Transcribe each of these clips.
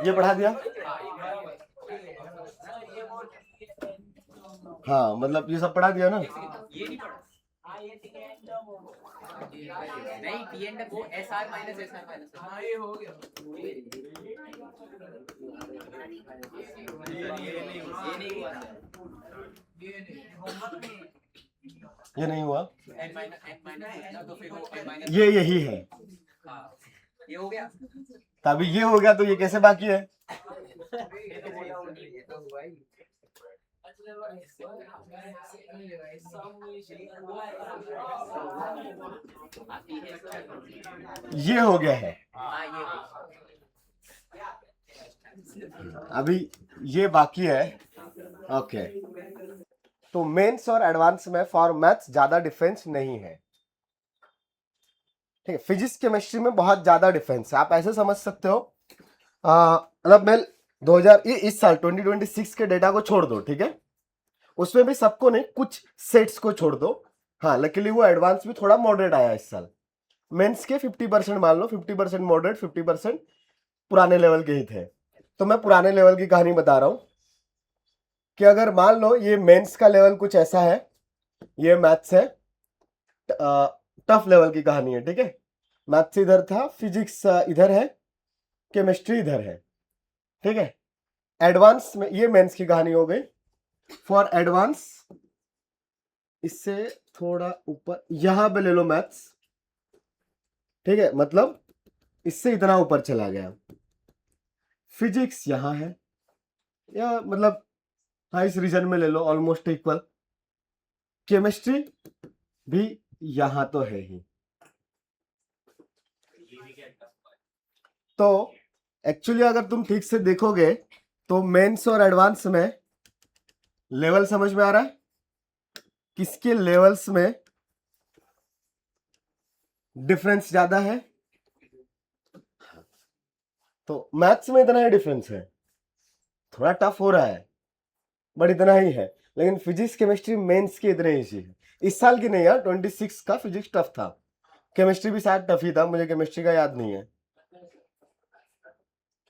ये पढ़ा दिया। हाँ मतलब ये सब पढ़ा दिया ना। ये नहीं पढ़ा। नहीं पी एंड वो एस आर माइनस। हाँ ये हो गया। ये नहीं हुआ। ये नहीं हुआ। एन माइनस तो फिर वो एन माइनस। ये यही है। हाँ ये हो गया। तभी ये हो गया तो ये कैसे बाकी है? ये हो गया है। अभी ये बाकी है। ओके तो मेंस और एडवांस में फॉर मैथ्स ज्यादा डिफरेंस नहीं है। ठीक है, फिजिक्स केमिस्ट्री में बहुत ज्यादा डिफरेंस है। आप ऐसे समझ सकते हो, मतलब मैं 2000 इस साल 2026 के डेटा को छोड़ दो, ठीक है, उसमें भी सबको नहीं, कुछ सेट्स को छोड़ दो। हाँ लकीली वो एडवांस भी थोड़ा मॉडरेट आया इस साल। मेंस के 50% मान लो, 50% मॉडरेट, 50% पुराने लेवल के ही थे। तो मैं पुराने लेवल की कहानी बता रहा हूं कि अगर मान लो ये मेंस का लेवल कुछ ऐसा है, ये मैथ्स है, टफ लेवल की कहानी है, ठीक है, मैथ्स इधर था, फिजिक्स इधर है, केमिस्ट्री इधर है, ठीक है। एडवांस में ये मेंस की कहानी हो गई। फॉर एडवांस इससे थोड़ा ऊपर यहां पे ले लो मैथ्स, ठीक है, मतलब इससे इतना ऊपर चला गया। फिजिक्स यहां है, या मतलब हाँ इस रीजन में ले लो, ऑलमोस्ट इक्वल। केमिस्ट्री भी यहां तो है ही। तो एक्चुअली अगर तुम ठीक से देखोगे तो मेंस और एडवांस में लेवल समझ में आ रहा है, किसके लेवल्स में डिफरेंस ज्यादा है। तो मैथ्स में इतना ही डिफरेंस है, थोड़ा टफ हो रहा है बट इतना ही है। लेकिन फिजिक्स केमिस्ट्री मेंस के इतने ही है। इस साल की नहीं यार, 26 का फिजिक्स टफ था। केमिस्ट्री भी शायद टफ ही था, मुझे केमिस्ट्री का याद नहीं है।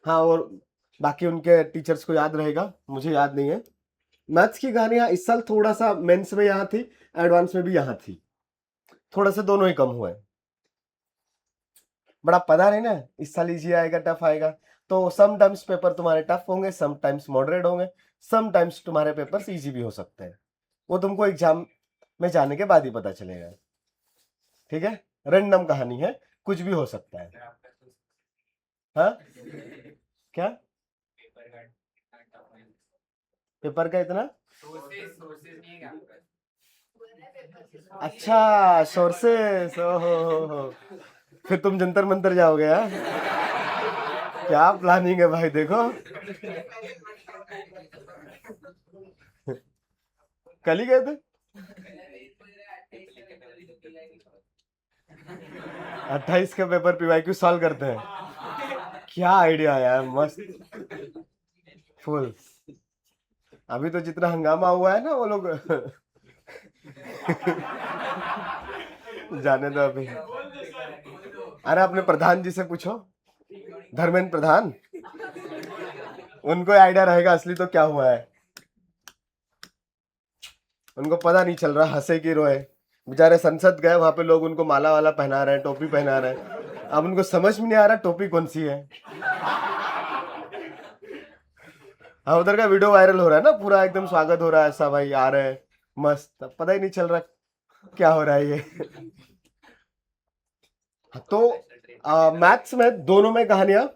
हाँ और बाकी उनके टीचर्स को याद रहेगा, मुझे याद नहीं है। मैथ्स की कहानियां इस साल थोड़ा सा मेंस में यहाँ थी, एडवांस में भी यहाँ थी, थोड़ा सा दोनों ही कम हुए। बड़ा पता नहीं ना इस साल इजी आएगा टफ आएगा। तो समटाइम्स पेपर तुम्हारे टफ होंगे, समटाइम्स मॉडरेट होंगे, समटाइम्स तुम्हारे पेपर्स इजी भी हो सकते हैं। वो तुमको एग्जाम में जाने के बाद ही पता चलेगा, ठीक है। रैंडम कहानी है, कुछ भी हो सकता है। हाँ क्या पेपर का इतना? अच्छा सोर्सेस, हो फिर तुम जंतर मंतर जाओगे यार। क्या प्लानिंग है भाई, देखो कल ही गए थे। 28 का पेपर पीवाईक्यू सॉल्व करते हैं, क्या आइडिया यार, मस्त फुल। अभी तो जितना हंगामा हुआ है ना वो लोग जाने दो अभी। अरे अपने प्रधान जी से पूछो, धर्मेंद्र प्रधान, उनको आइडिया रहेगा असली तो क्या हुआ है। उनको पता नहीं चल रहा, हंसे की रोए। बेचारे संसद गए, वहां पे लोग उनको माला वाला पहना रहे हैं, टोपी पहना रहे हैं। अब उनको समझ में नहीं आ रहा टोपी कौन सी है। हाँ उधर का वीडियो वायरल हो रहा है ना, पूरा एकदम स्वागत हो रहा है, ऐसा भाई आ रहे हैं मस्त, पता ही नहीं चल रहा क्या हो रहा है ये। तो मैथ्स में दोनों में कहानियां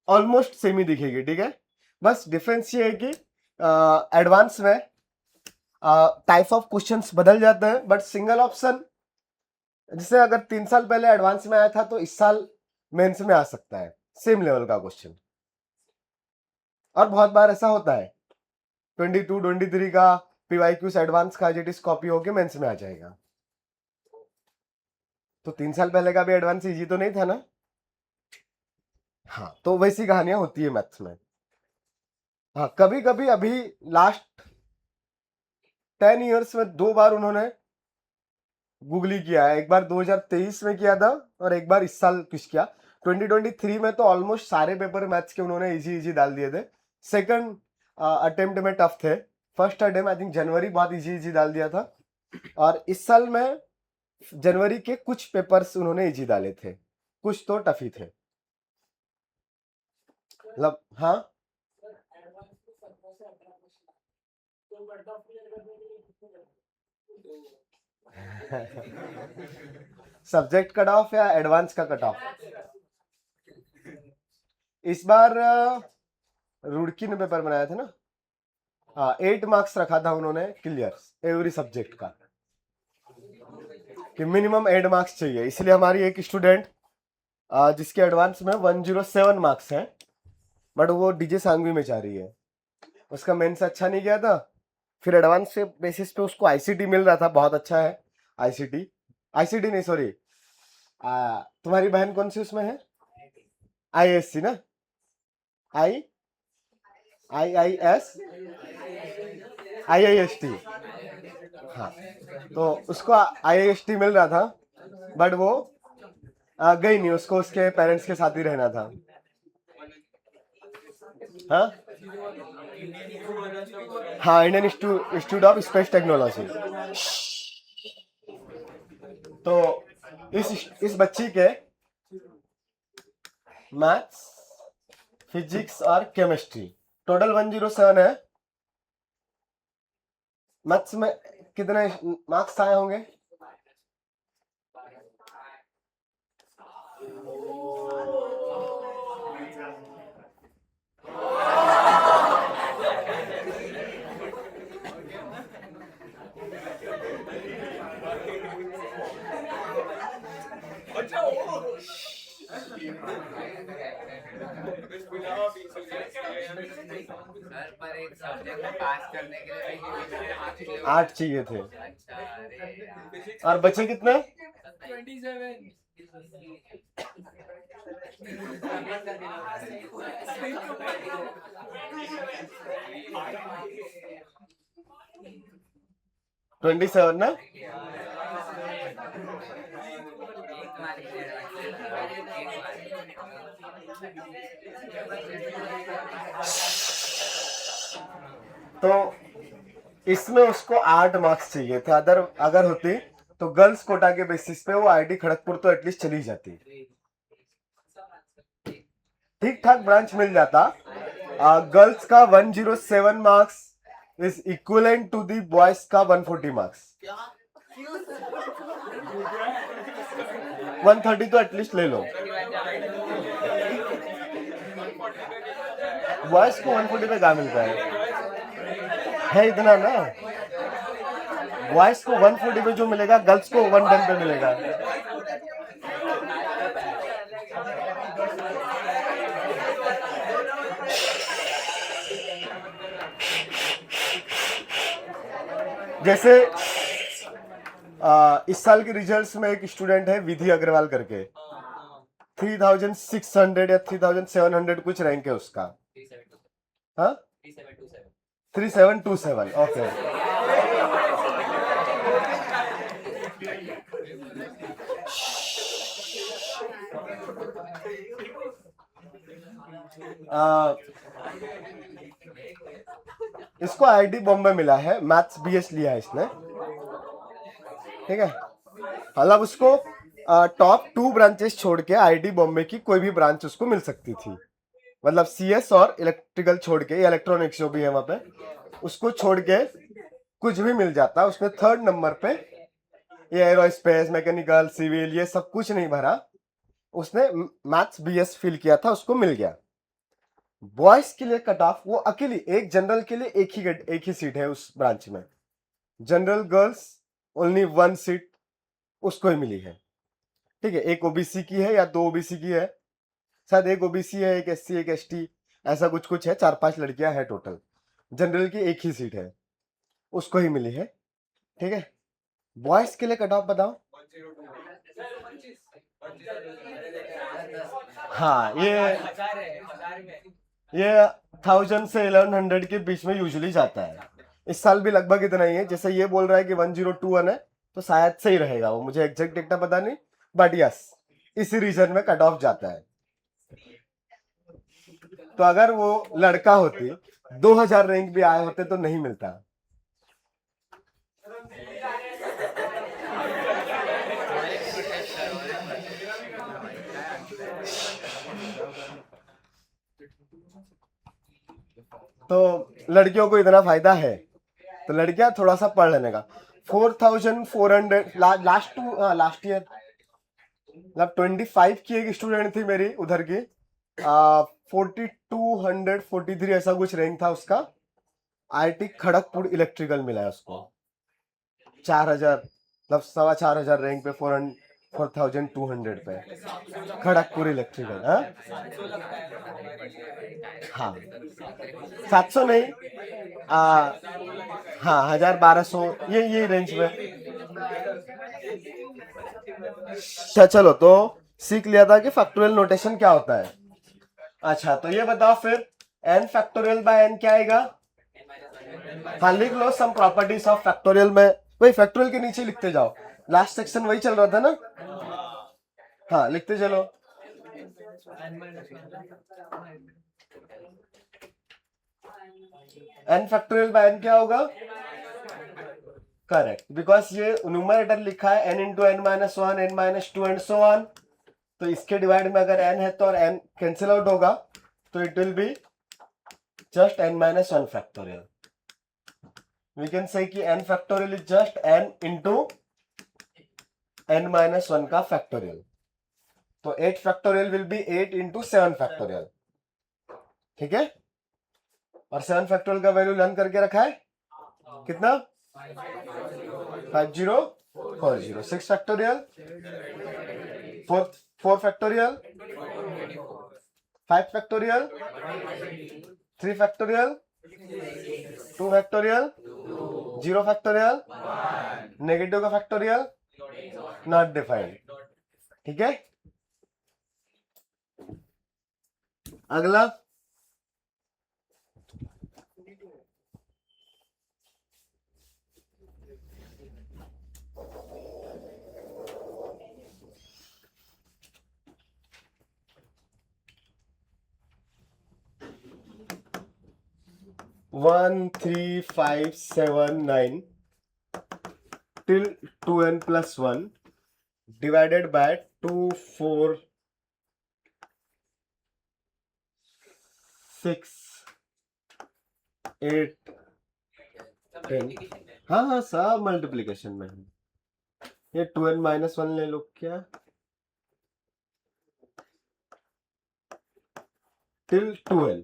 ऑलमोस्ट सेम ही दिखेगी, ठीक है। बस डिफरेंस ये है कि एडवांस में टाइप ऑफ क्वेश्चंस बदल जाते हैं, बट सिंगल ऑप्शन जैसे अगर 3 साल पहले एडवांस में आया था तो इस साल मेंस में आ सकता है, सेम लेवल का क्वेश्चन। और बहुत बार ऐसा होता है 22 23 का पीवाईक्यूज एडवांस का जेटिस कॉपी होके मेंस में आ जाएगा। तो 3 साल पहले का भी एडवांस इजी तो नहीं था ना। हाँ तो वैसी कहानियां होती है मैथ्स में। हाँ कभी कभी अभी लास्ट 10 ईयर्स में 2 बार उन्होंने गूगली किया है, एक बार 2023 में किया था और एक बार इस साल कुछ किया। 2023 में तो ऑलमोस्ट सारे पेपर मैथ्स के उन्होंने इजी इजी डाल दिए थे। सेकंड अटेम्प्ट में टफ थे, फर्स्ट अटेम्प्ट आई थिंक जनवरी बहुत इजी इजी डाल दिया था, और इस साल में जनवरी के कुछ पेपर्स उन्होंने इजी डाले थे, कुछ तो टफ ही थे। मतलब हाँ सब्जेक्ट कट ऑफ या एडवांस का कट ऑफ? इस बार रुड़की ने पेपर बनाया था ना, हाँ 8 मार्क्स रखा था उन्होंने क्लियर एवरी सब्जेक्ट का, कि मिनिमम 8 मार्क्स चाहिए। इसलिए हमारी एक स्टूडेंट जिसके एडवांस में 107 मार्क्स हैं, बट वो डीजे सांगवी में जा रही है, उसका मेंस अच्छा नहीं गया था, फिर एडवांस के बेसिस पे उसको आईसीटी मिल रहा था, बहुत अच्छा है आईसीटी नहीं सॉरी, तुम्हारी बहन कौन सी उसमें है? आईएससी ना, आईआईएसटी, हाँ तो उसको आईआईएसटी मिल रहा था, बट वो गई नहीं, उसको उसके पेरेंट्स के साथ ही रहना था। हाँ Indian institute of space technology. तो इस बच्ची के मैथ्स, फिजिक्स और केमिस्ट्री टोटल 107 है। मैथ्स में कितने मार्क्स आए होंगे? सर पर एक सब्जेक्ट में पास करने के लिए भी 8 चाहिए थे, अच्छा अरे यार। और बचे कितने? 27। ट्वेंटी सेवन ना? तो इसमें उसको 8 मार्क्स चाहिए थे, अगर होती तो गर्ल्स कोटा के बेसिस पे वो आईआईटी खड़गपुर तो एटलीस्ट चली जाती, ठीक ठाक ब्रांच मिल जाता। गर्ल्स का 107 marks is equivalent to the boys का 140 मार्क्स। 130 तो एटलीस्ट ले लो, बॉयज को 140 पे क्या मिलता है इतना ना, बॉयज को 140 पे जो मिलेगा गर्ल्स को 110 पे मिलेगा। जैसे इस साल के रिजल्ट्स में एक स्टूडेंट है विधि अग्रवाल करके, 3600 या 3700 कुछ रैंक है उसका। हाँ 3727 ओके। इसको आईआईटी बॉम्बे मिला है, मैथ्स बीएस लिया है इसने, ठीक है। मतलब उसको टॉप 2 ब्रांचेस छोड़ के आईआईटी बॉम्बे की कोई भी ब्रांच उसको मिल सकती थी, मतलब सीएस और इलेक्ट्रिकल छोड़ के, इलेक्ट्रॉनिक्स जो भी है वहां पे, उसको छोड़ के कुछ भी मिल जाता। उसने 3rd नंबर पे ये एरोस्पेस, मैकेनिकल, सिविल ये सब कुछ नहीं भरा, उसने मैथ्स बीएस फिल किया था, उसको मिल गया। बॉयज के लिए कट ऑफ वो अकेली, एक जनरल के लिए एक ही सीट है उस ब्रांच में, जनरल गर्ल्स ओनली 1 सीट उसको ही मिली है, ठीक है। एक ओबीसी की है या 2 ओबीसी की है, शायद एक ओबीसी है, एक एससी, एक एसटी, ऐसा कुछ है, 4-5 लड़कियां हैं टोटल। जनरल की एक ही सीट है, उसको ही मिली है, ठीक है। बॉयज के लिए कट ऑफ बताओ। हाँ ये 1000 से 1100 के बीच में यूजुअली जाता है, इस साल भी लगभग इतना ही है। जैसे ये बोल रहा है कि 1021 है, तो शायद सही रहेगा वो, मुझे एग्जैक्ट डेटा पता नहीं, बट यस इसी रीजन में कट ऑफ जाता है। तो अगर वो लड़का होती 2000 रैंक भी आए होते तो नहीं मिलता। तो लड़कियों को इतना फायदा है तो लड़कियां थोड़ा सा पढ़ लेने का। 4400 लास्ट ईयर मतलब 25 की एक स्टूडेंट थी मेरी उधर की, 4243 ऐसा कुछ रैंक था उसका। आईआईटी खड़गपुर इलेक्ट्रिकल मिला है उसको 4000 मतलब 4500 रैंक पे 4200 पे खड़गपुर इलेक्ट्रिकल। हाँ 700 नहीं, हाँ 1200 ये रेंज में। अच्छा चलो तो सीख लिया था कि फैक्टोरियल नोटेशन क्या होता है। अच्छा तो ये बताओ फिर n फैक्टोरियल बाय n क्या आएगा। हाँ लिख लो सम प्रॉपर्टीज ऑफ फैक्टोरियल में, वही फैक्टोरियल के नीचे लिखते जाओ, लास्ट सेक्शन वही चल रहा था ना। हाँ लिखते चलो। n फैक्टोरियल बाय n क्या होगा, करेक्ट, बिकॉज ये न्यूमरेटर लिखा है n into n minus one n minus two and so on, तो इसके डिवाइड में अगर n है तो और n कैंसिल आउट होगा तो it will be just n minus one factorial. We can say कि n factorial is just n into n minus one का फैक्टोरियल। तो 8 factorial will be 8 into 7 factorial, ठीक है। और 7 फैक्टोरियल का वैल्यू लर्न करके रखा है कितना 5040। 6 factorial, 4 factorial, 5 factorial, 3 factorial, 2 factorial, 0 factorial, negative का फैक्टोरियल नॉट डिफाइंड, ठीक है। अगला one 3 5 7 9 till 2n plus 1 divided by 2 4 6 8 10। हाँ हाँ सब मल्टीप्लीकेशन में है। ये 2n माइनस वन ले लो क्या, till 2n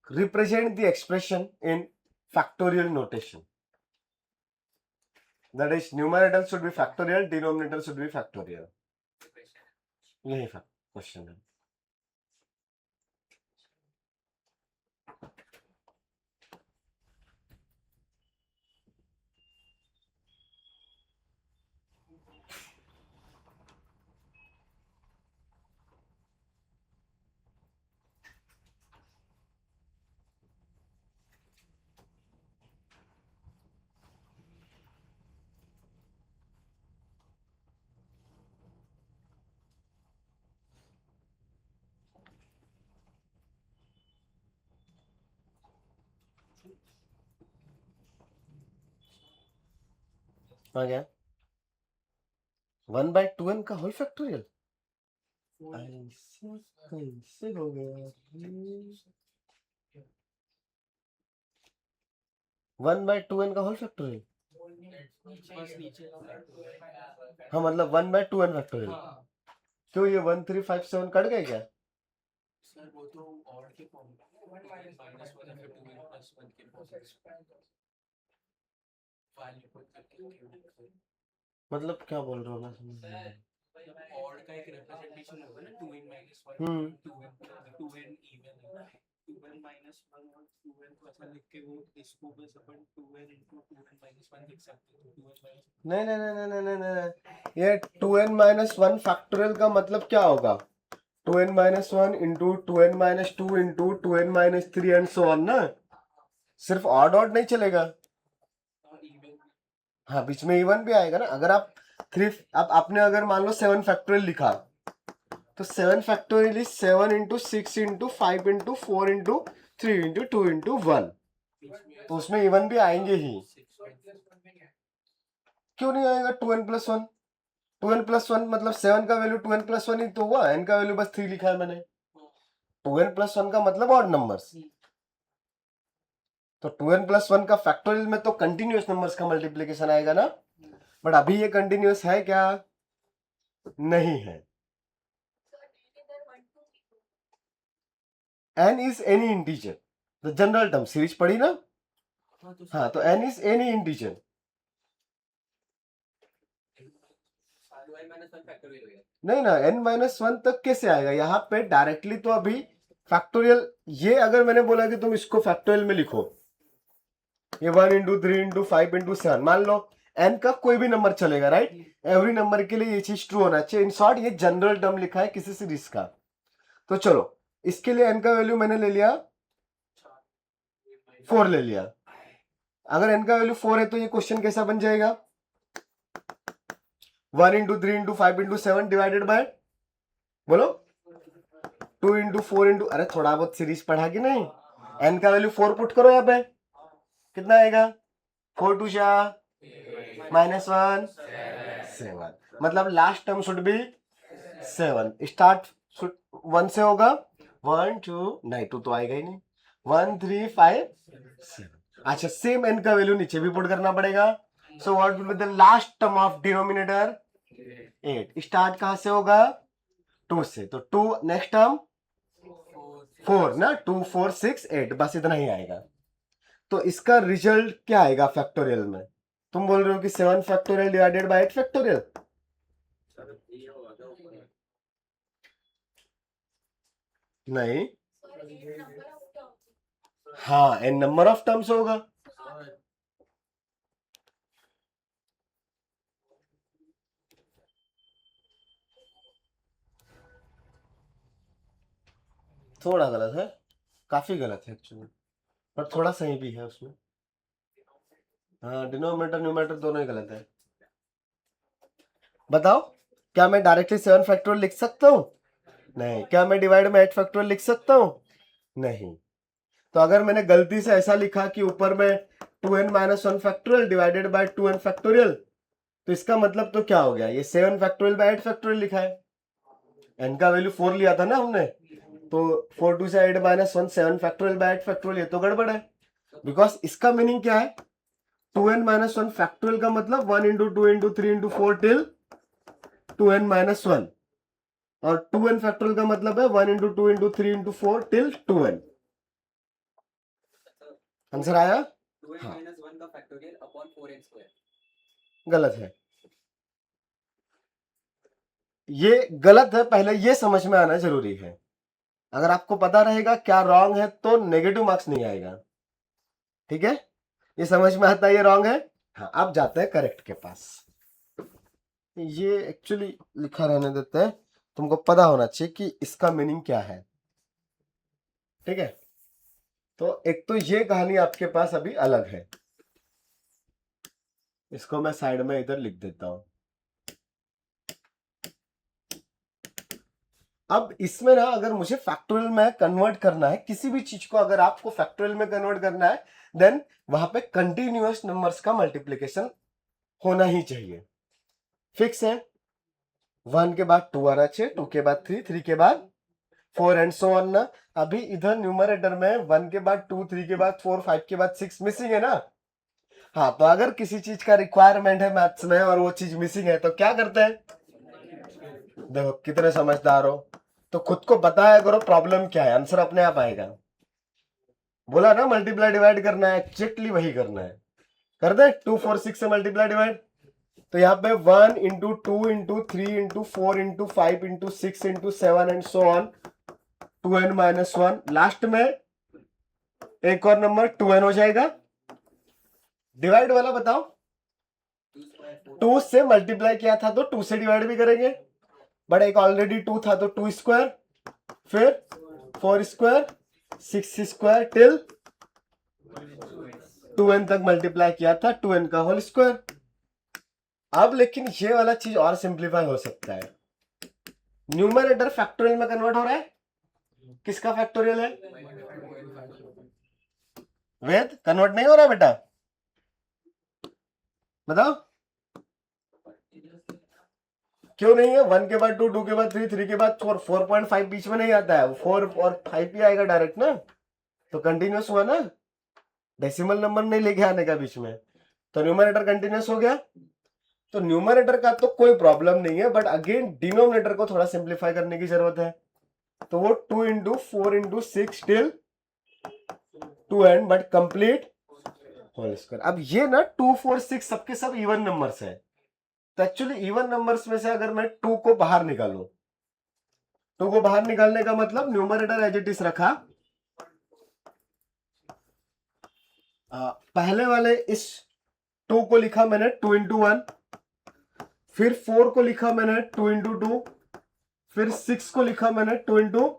represent the expression in factorial notation, that is numerator should be factorial, denominator should be factorial। यही क्वेश्चन है। आ गया 1/2n का होल फैक्टोरियल, ऐसे कैसे हो गया 1/2n का होल फैक्टोरियल। हाँ मतलब 1/2n फैक्टोरियल। क्यों ये 1 3 5 7 कट गए क्या। सर वो तो ऑड के फॉर्म में माइनस वन है, 2n प्लस 1 के मतलब क्या बोल रहा हूँ मैं समझ नहीं आया। ऑड का एक रिप्रेजेंटेशन होगा ना 2n माइनस 1 2n इवन है, 2n माइनस 1 और 2n को ऐसा लिख के वो इसको बस अपन 2n into 2n माइनस 1 लिख सकते हैं। 2n माइनस नहीं नहीं नहीं नहीं नहीं नहीं नहीं, ये 2n माइनस वन फैक्टोरियल का मतलब क्या होगा 2n minus one into 2n minus two into 2n minus three and so on ना, सिर्फ ऑड ऑड नहीं चलेगा। हाँ बीच में इवन भी आएगा ना। अगर आप 3 आप आपने अगर मान लो 7 फैक्टोरियल लिखा तो 7 factorial is 7 into 6 into 5 into 4 into 3 into 2 into 1। तो उसमें इवन भी आएंगे ही। क्यों नहीं आएगा 2n+1? 2n+1 मतलब 7 का वैल्यू 2n+1 ही तो हुआ, n का वैल्यू बस 3 लिखा है मैंने। 2n+1 का मतलब ऑड नंबर्स। तो 2n+1 का फैक्टोरियल में तो कंटिन्यूअस नंबर्स का मल्टीप्लीकेशन आएगा ना, बट अभी ये कंटिन्यूअस है क्या? नहीं है। n is any integer, the general term series पढ़ी ना। हाँ, तो n इज एनी इंटीजर। नहीं ना, n-1 तक कैसे आएगा यहाँ पे डायरेक्टली? तो अभी फैक्टोरियल, ये अगर मैंने बोला कि तुम इसको फैक्टोरियल में लिखो, ये 1 इंटू 3 इंटू 5 इंटू 7, मान लो n का कोई भी नंबर चलेगा, राइट? एवरी नंबर के लिए ये चीज ट्रू होना चाहिए। इन शॉर्ट ये जनरल टर्म लिखा है किसी सीरीज का। तो चलो, इसके लिए n का वैल्यू मैंने ले लिया 4 ले लिया। अगर n का वैल्यू 4 है तो ये क्वेश्चन कैसा बन जाएगा? 1 into 3 into 5 into 7 divided by, बोलो, 2 इंटू 4 इंटू, अरे थोड़ा बहुत सीरीज पढ़ा कि नहीं? n का वैल्यू 4 पुट करो यहाँ पे, कितना आएगा? 4 2 -1 7, मतलब last term should be 7। Start 1 से होगा, 1 2, नहीं 2 तो आएगा ही नहीं, 1 3 5 7। अच्छा, सेम n का वैल्यू नीचे भी पुट करना पड़ेगा। So what will be the last term of denominator? 8। Start कहां से होगा? 2 से, तो 2 नेक्स्ट टर्म 4 ना, 2 4 6 8, बस इतना ही आएगा। तो इसका रिजल्ट क्या आएगा फैक्टोरियल में? तुम बोल रहे हो कि 7 फैक्टोरियल डिवाइडेड बाय 8 फैक्टोरियल। नहीं, हाँ, n नंबर ऑफ टर्म्स होगा। थोड़ा गलत है, काफी गलत है एक्चुअली, पर थोड़ा सही भी है उसमें। हाँ, डिनोमिनेटर न्यूमरेटर दोनों ही गलत है। बताओ, क्या मैं डायरेक्टली 7 फैक्टोरियल लिख सकता हूँ? नहीं। क्या मैं डिवाइड में 8 फैक्टोरियल लिख सकता हूँ? नहीं। तो अगर मैंने गलती से ऐसा लिखा कि ऊपर में 2n-1 factorial divided by 2n factorial, तो इसका मतलब तो क्या हो गया? ये 7 फैक्टोरियल बाय 8 फैक्टोरियल लिखा है। n का वैल्यू 4 लिया था ना हमने, तो 4 2 से 8 -1 7 फैक्टोरियल बाय 8 फैक्टोरियल, ये तो गड़बड़ है। बिकॉज इसका मीनिंग क्या है? 2n-1 फैक्टोरियल का मतलब 1 into 2 into 3 into 4 till 2n-1, और 2n फैक्टोरियल का मतलब है 1 into 2 into 3 into 4 till 2n। Answer आया? हाँ। गलत है, ये गलत है, पहले ये समझ में आना जरूरी है। अगर आपको पता रहेगा क्या रॉन्ग है तो नेगेटिव मार्क्स नहीं आएगा, ठीक है? ये समझ में आता है ये रॉन्ग है। हाँ, अब जाते हैं करेक्ट के पास। ये एक्चुअली लिखा रहने देते हैं, तुमको पता होना चाहिए कि इसका मीनिंग क्या है, ठीक है? तो एक तो ये कहानी आपके पास अभी अलग है, इसको मैं साइड में इधर लिख देता हूं। अब इसमें ना, अगर मुझे फैक्टोरियल में कन्वर्ट करना है किसी भी चीज को, अगर आपको फैक्टोरियल में कन्वर्ट करना है, देन वहां पे कंटिन्यूअस नंबर्स का मल्टीप्लीकेशन होना ही चाहिए। फिक्स है। 1 के बाद 2 आना चाहिए, 2 के बाद 3, 3 के बाद 4 एंड सो ऑन ना। अभी इधर न्यूमरेटर में 1 के बाद 2, 3 के बाद 4, 5 के बाद 6 मिसिंग है ना। हाँ, तो अगर किसी चीज का रिक्वायरमेंट है मैथ्स में और वो चीज मिसिंग है तो क्या करते हैं? देखो कितने समझदार हो, तो खुद को बताया करो प्रॉब्लम क्या है, आंसर अपने आप आएगा। बोला ना मल्टीप्लाई डिवाइड करना है, एक्जेक्टली वही करना है। कर दे 2 4 6 से मल्टीप्लाई डिवाइड, तो यहाँ पे 1 into 2 into 3 into 4 into 5 into 6 into 7 and so on 2n-1। Last में एक और नंबर 2n हो जाएगा। डिवाइड वाला बताओ, 2 से मल्टीप्लाई किया था तो 2 से डिवाइड भी करेंगे, बट एक ऑलरेडी 2 था तो 2 स्क्वायर, फिर 4 स्क्वायर, 6 स्क्वायर टिल 2n तक मल्टीप्लाई किया था, 2n का होल स्क्वायर। अब लेकिन ये वाला चीज और सिंप्लीफाई हो सकता है। न्यूमरेटर फैक्टोरियल में कन्वर्ट हो रहा है, किसका फैक्टोरियल है? वेद कन्वर्ट नहीं हो रहा बेटा, बताओ क्यों नहीं है? 1 के बाद 2, 2 के बाद 3, 3 के बाद 4, 4.5 बीच में नहीं आता है, 4 और 5 ही आएगा डायरेक्ट ना, तो कंटिन्यूअस हुआ ना, डेसिमल नंबर नहीं लेके आने का बीच में, तो न्यूमरेटर कंटिन्यूअस हो गया। तो न्यूमरेटर का तो कोई प्रॉब्लम नहीं है, बट अगेन डिनोमिनेटर को थोड़ा सिंप्लीफाई करने की जरूरत है, तो वो 2 into 4 into 6 till 2n but complete whole square. अब ये ना 2, 4, 6 सबके सब इवन नंबर्स है, तो एक्चुअली इवन नंबर्स में से अगर मैं 2 को बाहर निकालूं, 2 को बाहर निकालने का मतलब न्यूमरेटर एज इट इज रखा, पहले वाले इस 2 को लिखा मैंने 2 इंटू 1, फिर 4 को लिखा मैंने 2 इंटू 2, फिर 6 को लिखा मैंने 2 इंटू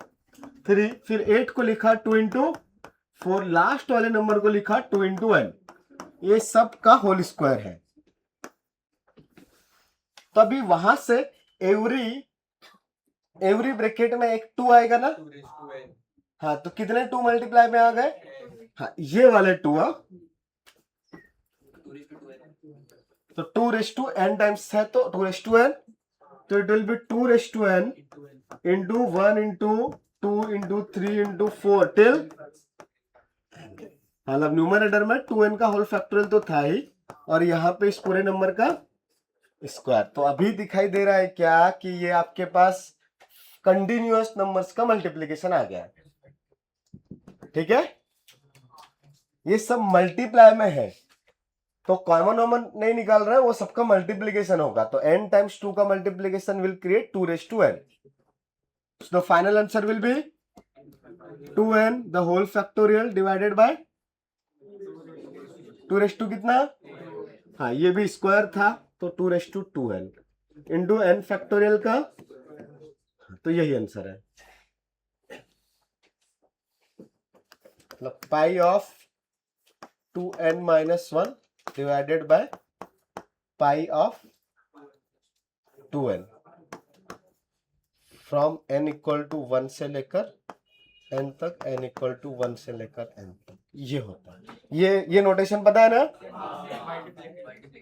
3, फिर 8 को लिखा 2 इंटू 4, लास्ट वाले नंबर को लिखा 2 इंटू n, ये सब का होल स्क्वायर है। तो अभी वहां से एवरी ब्रैकेट में एक 2 आएगा ना, हाँ, तो कितने 2 मल्टीप्लाई में आ गए? हाँ, ये वाले 2, तो 2 रेस टू n टाइम्स है, तो 2 रेस टू n, तो it will be 2 raise to n into 1 into 2 into 3 into 4 till, मतलब न्यूमरेटर में 2n का होल फैक्टोरियल तो था ही, और यहाँ पे इस पूरे नंबर का स्क्वायर। तो अभी दिखाई दे रहा है क्या कि ये आपके पास कंटिन्यूअस नंबर्स का मल्टीप्लीकेशन आ गया, ठीक है? ये सब मल्टीप्लाई में है, तो कॉमन कॉमन नहीं निकाल रहा है, वो सबका मल्टीप्लीकेशन होगा, तो n टाइम्स 2 का multiplication will create 2 raise to n, so the final answer will be 2n the whole factorial divided by 2 raise to कितना, हाँ, ये भी स्क्वायर था, तो 2 raise to 2n into n factorial का, तो यही आंसर है, मतलब pi of 2n minus 1 divided by pi of 2n from n equal to 1 से लेकर n तक, n इक्वल टू 1 से लेकर n तक, ये होता है। ये नोटेशन पता है ना?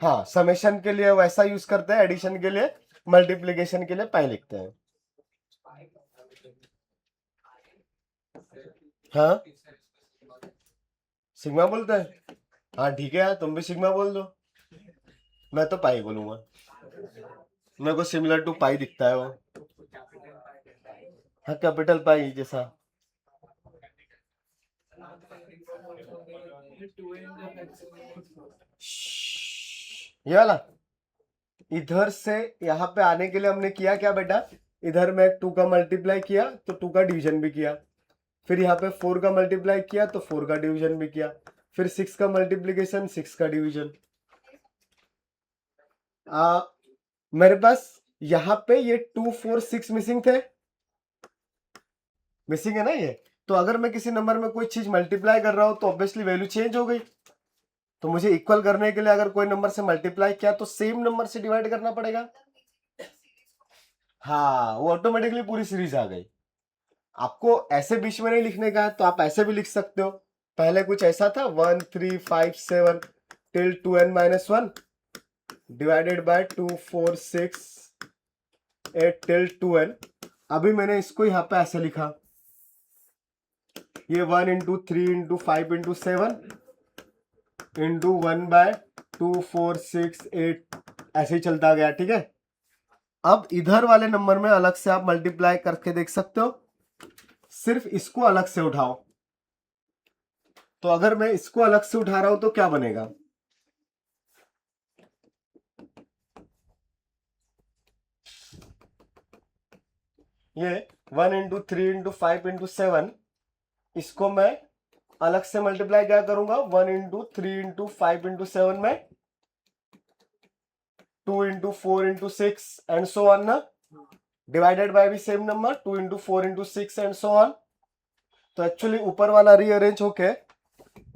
हाँ, समेशन के लिए वैसा यूज करते हैं, एडिशन के लिए, मल्टीप्लीकेशन के लिए पाई लिखते हैं। हाँ, सिग्मा बोलते हैं, हाँ ठीक है, तुम भी सिग्मा बोल दो, मैं तो पाई बोलूंगा, मेरे को सिमिलर टू पाई दिखता है वो, हाँ, कैपिटल पाई जैसा। ये वाला इधर से यहाँ पे आने के लिए हमने किया क्या बेटा, इधर में 2 का मल्टीप्लाई किया तो 2 का डिवीजन भी किया, फिर यहाँ पे 4 का मल्टीप्लाई किया तो 4 का डिवीजन भी किया, फिर 6 का मल्टीप्लीकेशन, 6 का डिवीजन। मेरे पास यहाँ पे ये 2, 4, 6 मिसिंग थे, मिसिंग है ना ये, तो अगर मैं किसी नंबर में कोई चीज मल्टीप्लाई कर रहा हूं तो ऑब्वियसली वैल्यू चेंज हो गई, तो मुझे इक्वल करने के लिए अगर कोई नंबर से मल्टीप्लाई किया तो सेम नंबर से डिवाइड करना पड़ेगा, हाँ, वो ऑटोमेटिकली पूरी सीरीज आ गई। आपको ऐसे बीच में नहीं लिखने का है, तो आप ऐसे भी लिख सकते हो, पहले कुछ ऐसा था 1, 3, 5, 7 till 2n minus 1 divided bye 2, 4, 6, 8 till 2n, अभी मैंने इसको यहाँ पे ऐसे लिखा, ये 1 into 3 into 5 into 7 into 1 by 2, 4, 6, 8 ऐसे ही चलता गया, ठीक है? अब इधर वाले नंबर में अलग से आप मल्टीप्लाई करके देख सकते हो, सिर्फ इसको अलग से उठाओ, तो अगर मैं इसको अलग से उठा रहा हूं तो क्या बनेगा, ये 1 इंटू 3 इंटू 5 इंटू 7, इसको मैं अलग से मल्टीप्लाई क्या करूंगा, 1 इंटू 3 इंटू 5 इंटू 7 में 2 into 4 into 6 and so on ना, डिवाइडेड बाय भी same number 2 into 4 into 6 and so on, तो एक्चुअली ऊपर वाला रीअरेंज होके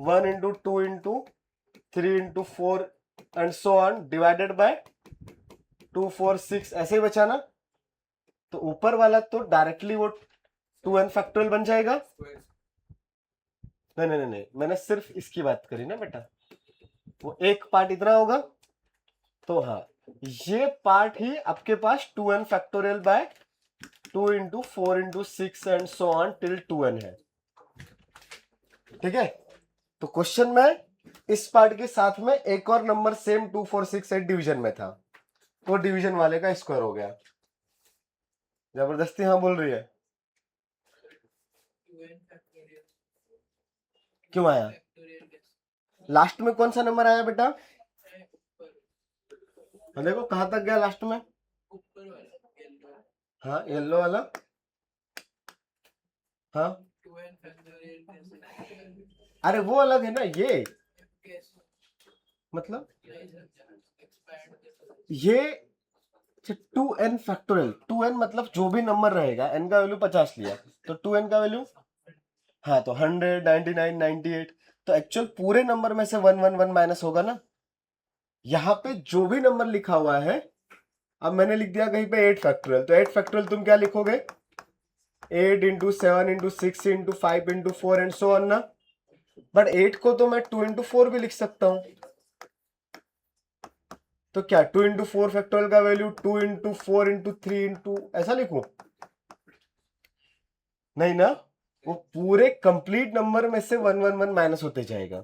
1 into 2 into 3 into 4 and so on divided by 2, 4, 6 ऐसे ही बचा ना, तो ऊपर वाला तो डायरेक्टली वो 2n फैक्टोरियल बन जाएगा। नहीं नहीं नहीं नहीं, मैंने सिर्फ इसकी बात करी ना बेटा, वो एक पार्ट इतना होगा, तो हाँ ये पार्ट ही आपके पास 2n factorial by 2 into 4 into 6 and so on till 2n है। ठीक है, तो क्वेश्चन में इस पार्ट के साथ में एक और नंबर सेम 2 4 6 8 डिवीजन में था, तो डिवीजन वाले का स्क्वायर हो गया। जबरदस्ती हाँ बोल रही है, क्यों आया? लास्ट में कौन सा नंबर आया बेटा? देखो कहां तक गया लास्ट में? हाँ येलो वाला, हाँ अरे वो अलग है ना, ये मतलब ये 2n फैक्टोरियल, 2n मतलब जो भी नंबर रहेगा, n का वैल्यू 50 लिया तो 2n का वैल्यू, हाँ तो 100 99 98, तो एक्चुअल पूरे नंबर में से 111 माइनस होगा ना। यहाँ पे जो भी नंबर लिखा हुआ है, अब मैंने लिख दिया कहीं पे 8 फैक्टोरियल, तो 8 फैक्टोरियल तुम क्या लिखोगे? 8 into 7 into 6 into 5 into 4 and so on ना। बट 8 को तो मैं 2 इंटू 4 भी लिख सकता हूं, तो क्या 2 इंटू 4 फैक्टोरियल का वैल्यू 2 इंटू 4 इंटू 3 इंटू ऐसा लिखूं? नहीं ना, वो पूरे कंप्लीट नंबर में से 111 माइनस होते जाएगा।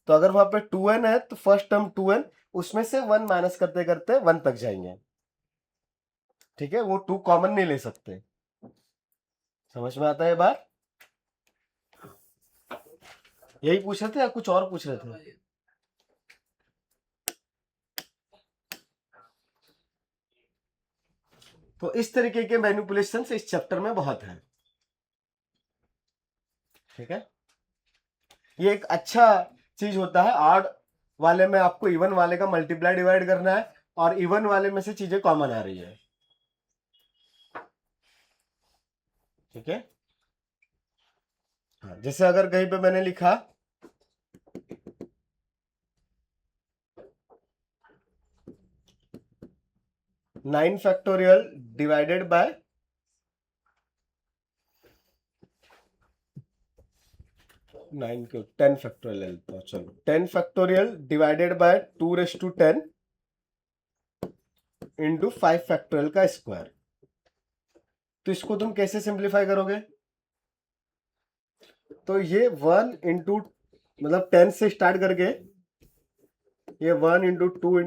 तो अगर वहां पे 2n है तो फर्स्ट टर्म 2n, उसमें से 1 माइनस करते करते 1 तक जाएंगे। ठीक है, वो 2 कॉमन नहीं ले सकते। समझ में आता है बात? यही पूछ रहे थे या कुछ और पूछ रहे थे? तो इस तरीके के मैनिपुलेशंस इस चैप्टर में बहुत है। ठीक है, ये एक अच्छा चीज होता है। ऑड वाले में आपको इवन वाले का मल्टीप्लाई डिवाइड करना है, और इवन वाले में से चीजें कॉमन आ रही है। ठीक है, हाँ, जैसे अगर कहीं पे मैंने लिखा 9 फैक्टोरियल डिवाइडेड बाय 9 क्यों 10 फैक्टोरियल, तो चलो 10 factorial divided by 2⁻10 into 5 factorial का स्क्वायर। तो इसको तुम कैसे सिंप्लीफाई करोगे? तो ये 1 इंटू मतलब 10 से स्टार्ट करके ये 1 इंटू 2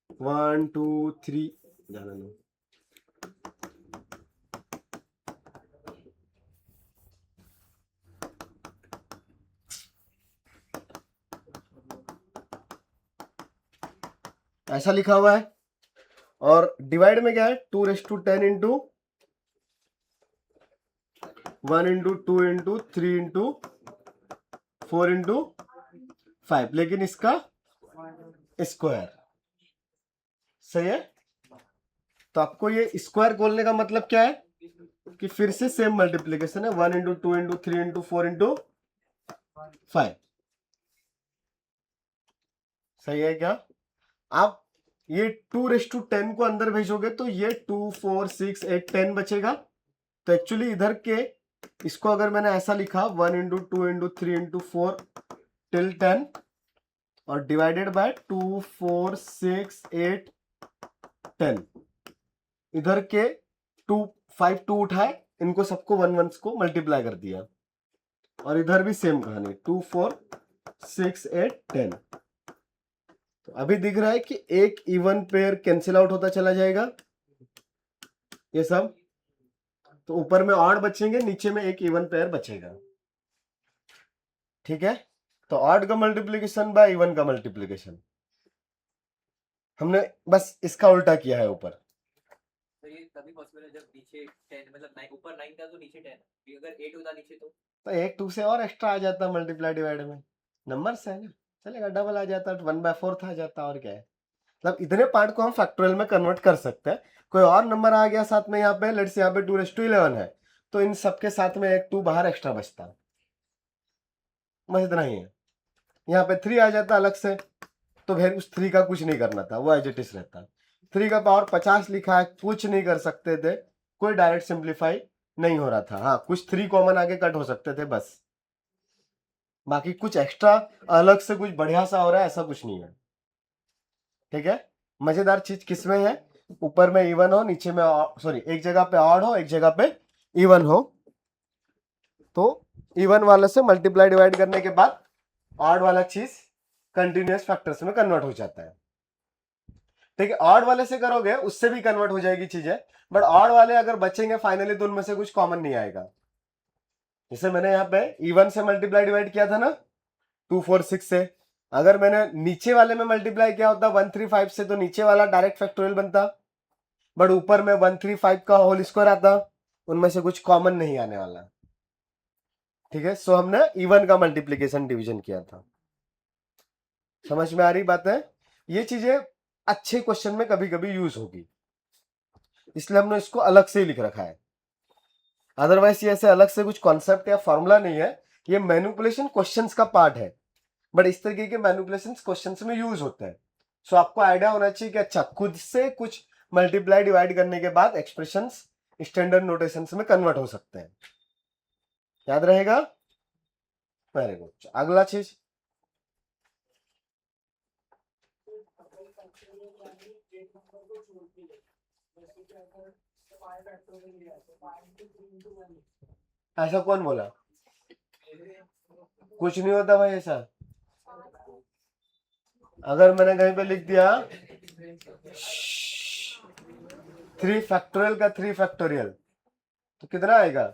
1 2 3 जाना नहीं, ऐसा लिखा हुआ है। और डिवाइड में क्या है? 2⁻10 into 1 into 2 into 3 into 4 into 5, लेकिन इसका स्क्वायर। सही है, तो आपको ये स्क्वायर खोलने का मतलब क्या है कि फिर से सेम मल्टीप्लीकेशन है, 1 इंटू 2 इंटू 3 इंटू 4 इंटू 5। सही है क्या? आप ये 2⁻10 को अंदर भेजोगे तो ये 2 4 6 8 10 बचेगा। तो एक्चुअली इधर के इसको अगर मैंने ऐसा लिखा 1 इंटू 2 इंटू 3 इंटू 4 टिल 10 और डिवाइडेड बाय 2 4 6 8 10, इधर के 2 5 2 उठाए, इनको सबको 1 1 को मल्टीप्लाई कर दिया, और इधर भी सेम कहानी 2 4 6 8 10। तो अभी दिख रहा है कि एक इवन पेयर कैंसिल आउट होता चला जाएगा ये सब, तो ऊपर में ऑड बचेंगे, नीचे में एक इवन पेयर बचेगा। ठीक है, तो ऑड का मल्टीप्लीकेशन बाय इवन का मल्टीप्लीकेशन हमने बस इसका उल्टा किया है ऊपर। तो ये तभी पॉसिबल है जब नीचे 10 मतलब 9 ऊपर 9 था तो नीचे 10, अगर 8 होता नीचे तो 1 2 से और एक्स्ट्रा आ जाता मल्टीप्लाई डिवाइड में, नंबर से है ना, चलेगा, डबल आ जाता 1/4 आ जाता, और क्या है। मतलब इतने पार्ट को हम फैक्टोरियल में कन्वर्ट कर सकते हैं। कोई और नंबर आ गया साथ में, यहाँ पे लेट्स यहाँ पे 2⁻11 है, तो इन सबके साथ में एक 2 बाहर एक्स्ट्रा बचता, बस इतना ही है। यहाँ पे 3 आ जाता अलग से, तो फिर उस 3 का कुछ नहीं करना था, वो एज इट इज रहता। 3 का पावर 50 लिखा है, कुछ नहीं कर सकते थे, कोई डायरेक्ट सिंप्लीफाई नहीं हो रहा था। हाँ, कुछ 3 कॉमन आगे कट हो सकते थे बस, बाकी कुछ एक्स्ट्रा अलग से कुछ बढ़िया सा हो रहा है ऐसा कुछ नहीं है। ठीक है, मजेदार चीज किसमें है, ऊपर में इवन हो, नीचे में सॉरी एक जगह पे ऑड हो, एक जगह पे इवन हो, तो इवन वाले से मल्टीप्लाई डिवाइड करने के बाद ऑड वाला चीज कंटिन्यूअस फैक्टर्स में कन्वर्ट हो जाता है। ठीक है, ऑड वाले से करोगे उससे भी कन्वर्ट हो जाएगी चीजें, बट ऑड वाले अगर बचेंगे फाइनली तो उनमें से कुछ कॉमन नहीं आएगा। जैसे मैंने यहाँ पे इवन से मल्टीप्लाई डिवाइड किया था ना 246 से, अगर मैंने नीचे वाले में मल्टीप्लाई किया होता 135 से तो नीचे वाला डायरेक्ट फैक्टोरियल बनता, बट ऊपर में 135 का होल स्क्वायर आता, उनमें से कुछ कॉमन नहीं आने वाला। ठीक है, सो हमने इवन का मल्टीप्लीकेशन डिवीजन किया था। समझ में आ रही बात है? ये चीजें अच्छे क्वेश्चन में कभी कभी यूज होगी, इसलिए हमने इसको अलग से ही लिख रखा है। अदरवाइज ये ऐसे अलग से कुछ कॉन्सेप्ट या फॉर्मूला नहीं है, ये मैनिपुलेशन क्वेश्चंस का पार्ट है, बट इस तरीके के मैनिपुलेशन क्वेश्चंस में यूज होते हैं। सो आपको आइडिया होना चाहिए कि अच्छा खुद से कुछ मल्टीप्लाई डिवाइड करने के बाद एक्सप्रेशंस स्टैंडर्ड नोटेशंस में कन्वर्ट हो सकते हैं। याद रहेगा? Very good. अगला चीज, ऐसा कौन बोला? कुछ नहीं होता भाई ऐसा। अगर मैंने कहीं पे लिख दिया 3 फैक्टोरियल का 3 फैक्टोरियल तो कितना आएगा?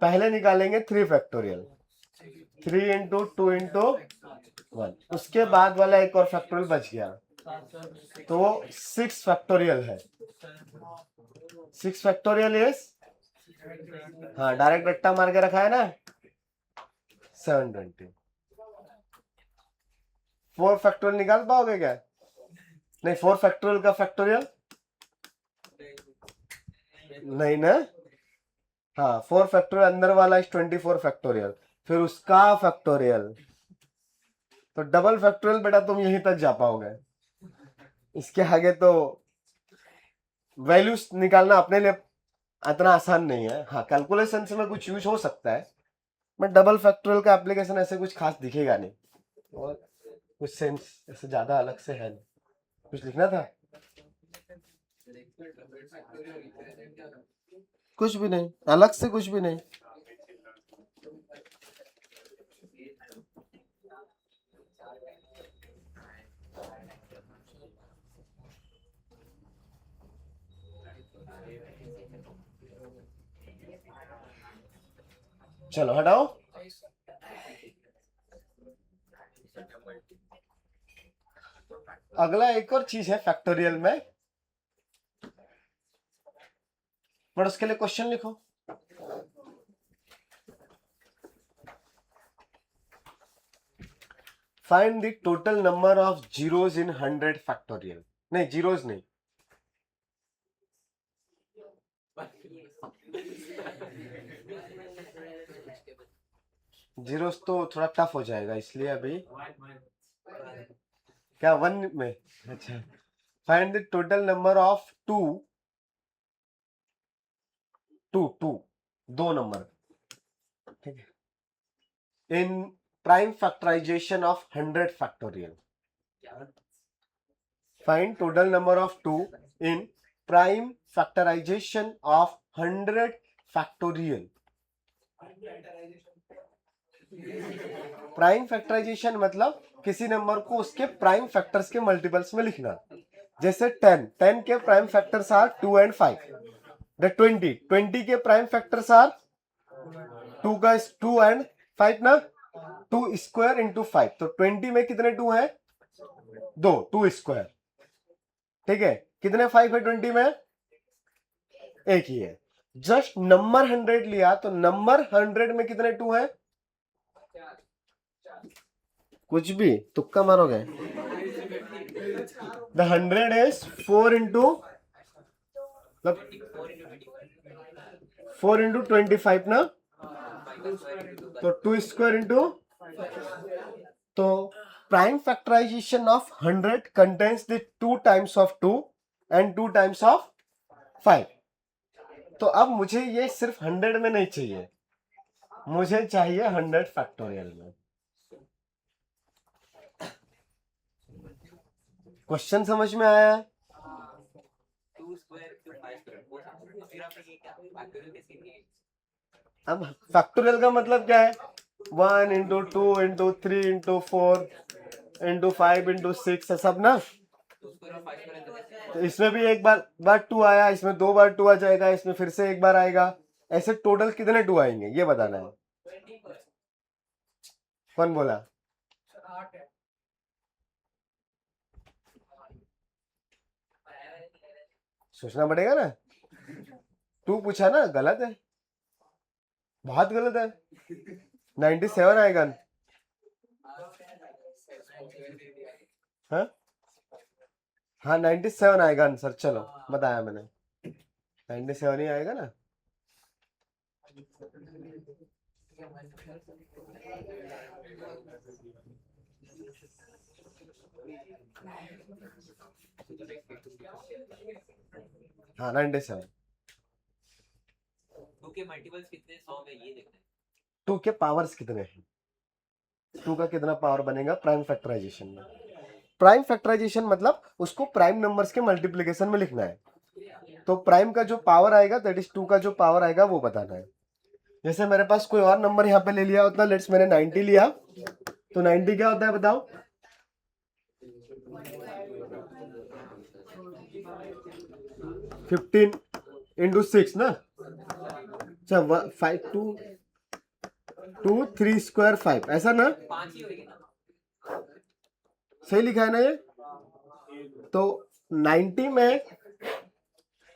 पहले निकालेंगे 3 फैक्टोरियल, 3 इंटू 2 इंटू 1, उसके बाद वाला एक और फैक्टोरियल बच गया तो वो 6 फैक्टोरियल है। 6 फैक्टोरियल इज, हाँ डायरेक्ट रट्टा मार के रखा है ना, 720। 4 फैक्टोरियल निकाल पाओगे क्या? नहीं, 4 फैक्टोरियल का फैक्टोरियल नहीं ना, हाँ 4 फैक्टोरियल अंदर वाला इज 24 फैक्टोरियल, फिर उसका फैक्टोरियल, तो डबल फैक्टोरियल बेटा तुम यहीं तक जा पाओगे, इसके आगे तो वैल्यूज निकालना अपने लिए इतना आसान नहीं है। हाँ कैलकुलेशन में कुछ यूज हो सकता है, बट डबल फैक्टोरियल का एप्लीकेशन ऐसे कुछ खास दिखेगा नहीं, और कुछ सेंस ऐसे ज्यादा अलग से है नहीं। कुछ लिखना था? कुछ भी नहीं, अलग से कुछ भी नहीं। चलो हटाओ। अगला एक और चीज है फैक्टोरियल में, बट उसके लिए क्वेश्चन लिखो। Find the total number of zeros in 100 factorial. नहीं, जीरोज नहीं, जीरोस तो थोड़ा टफ हो जाएगा, इसलिए अभी क्या 1 में, अच्छा find the total number of two दो नंबर, ठीक है, in prime factorization of 100 factorial. Find total number of 2 in prime factorization of 100 factorial. Prime factorization मतलब किसी नंबर को उसके प्राइम फैक्टर्स के मल्टीपल्स में लिखना। जैसे 10 के prime factors are 2 and 5। The 20 के प्राइम फैक्टर्स आर 2 का 2 and 5 ना, 2 स्क्वायर इंटू 5, तो 20 में कितने 2 है? 2 स्क्वायर। ठीक है, कितने 5 है 20 में? एक ही है। जस्ट नंबर 100 लिया तो नंबर 100 में कितने 2 है? कुछ भी तुक्का मारोगे। द 100 इज 4 इंटू 25 ना, तो 2 स्क्वायर इंटू, तो prime factorization of 100 contains the 2 times of 2 and 2 times of 5. तो अब मुझे ये सिर्फ 100 में नहीं चाहिए, मुझे चाहिए 100 फैक्टोरियल में। क्वेश्चन समझ में आया है? 2 स्क्वायर to 5 स्क्वायर वो फिर आपने ये क्या फैक्टोरियल कैसे लिए? अब फैक्टोरियल का मतलब क्या है? 1 into 2 into 3 into 4 into 5 into 6 है सब ना। 2 स्क्वायर और 5 स्क्वायर तो कैसे? तो इसमें भी एक बार 2 आया, इसमें 2 बार 2 आ जाएगा, इसमें फिर से एक बार आएगा, ऐसे टोटल कितने 2 आएंगे ये बताना है। 20 कौन बोला? 8 है। सोचना पड़ेगा ना। 2 पूछा ना, गलत है, बहुत गलत है। 97 आएगा। हाँ हाँ 97 आएगा आंसर। चलो बताया मैंने, 97 ही आएगा ना। हाँ 97। 2 के मल्टीपल्स कितने 100 में ये देखना है। 2 के पावर्स कितने हैं, 2 का कितना पावर बनेगा प्राइम फैक्टराइजेशन में। प्राइम फैक्टराइजेशन मतलब उसको प्राइम नंबर्स के मल्टीप्लिकेशन में लिखना है। तो प्राइम का जो पावर आएगा दैट इज 2 का जो पावर आएगा वो बताना है। जैसे मेरे पास कोई और नंबर यहाँ पे ले लिया होता, लेट्स मैंने 90 लिया, तो 90 क्या होता है बताओ? 15 into 6 ना। अच्छा 5 2 3 स्क्वायर 5 ऐसा ना, 5 ही होगी ना। सही लिखा है ना ये? तो 90 में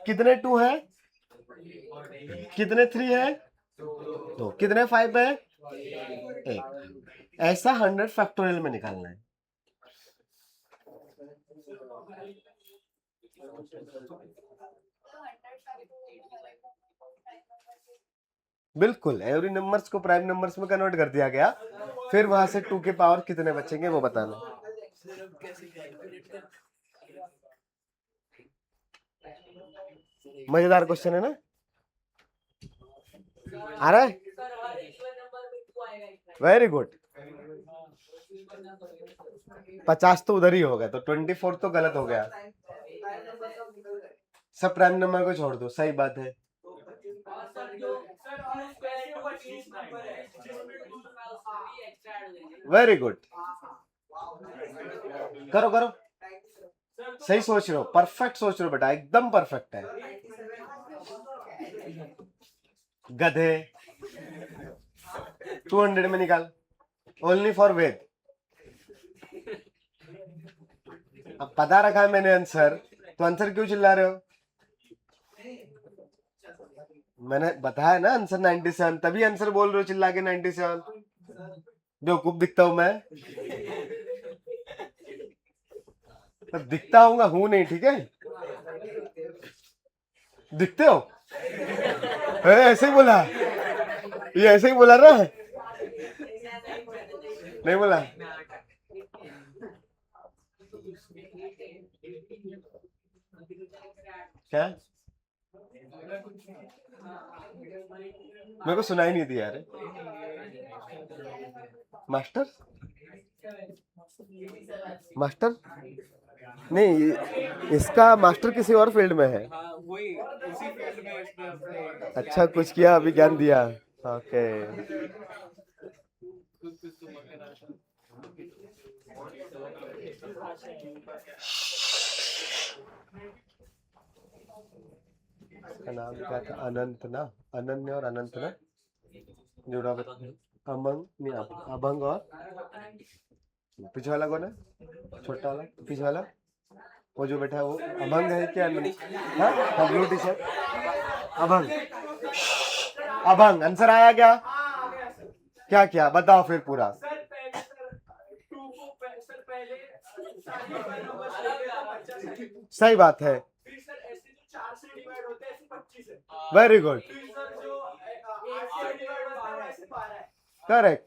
कितने 2 है, कितने 3 है, तो कितने 5 है, 1। ऐसा 100 फैक्टोरियल में निकालना है। बिल्कुल, एवरी नंबर्स को प्राइम नंबर्स में कन्वर्ट कर दिया गया, फिर वहां से 2 के पावर कितने बचेंगे वो बताना। मजेदार क्वेश्चन है ना, आ रहा है? Very good. 50 तो उधर ही होगा, तो 24 तो गलत हो गया। सब प्राइम नंबर को छोड़ दो, सही बात है। वेरी गुड, करो करो, सही सोच रहे हो, परफेक्ट सोच रहे हो बेटा, एकदम परफेक्ट है। गधे 200 में निकाल, ओनली फॉर वेद। अब पता रखा है मैंने आंसर, तो आंसर क्यों चिल्ला रहे हो? मैंने बताया ना आंसर 97, तभी आंसर बोल रहे हो चिल्ला के 97। बेवकूफ दिखता हूं मैं? तो दिखता हूँ हूं नहीं, ठीक है? दिखते हो? ऐसे ही बोला, ये ऐसे ही बोला ना, नहीं बोला? क्या? मेरे को सुनाई नहीं दिया यार। मास्टर मास्टर नहीं, इसका मास्टर किसी और फील्ड में है। हाँ वही उसी फील्ड में इसने अपने अच्छा कुछ किया, अभी ज्ञान दिया। ओके कुछ तो पकड़ा था। इसका नाम क्या था? अनंत ना, अनन्य और अनंत ना जुड़ा हुआ। अमंग नहीं, अभंग और पीछे वाला कौन है? छोटा वाला पीछे वाला, वो जो बैठा है वो अभंग है क्या? हाँ blue T shirt, abhang. Abhang answer आया क्या? क्या क्या बताओ फिर पूरा। सही बात है, वेरी गुड, करेक्ट,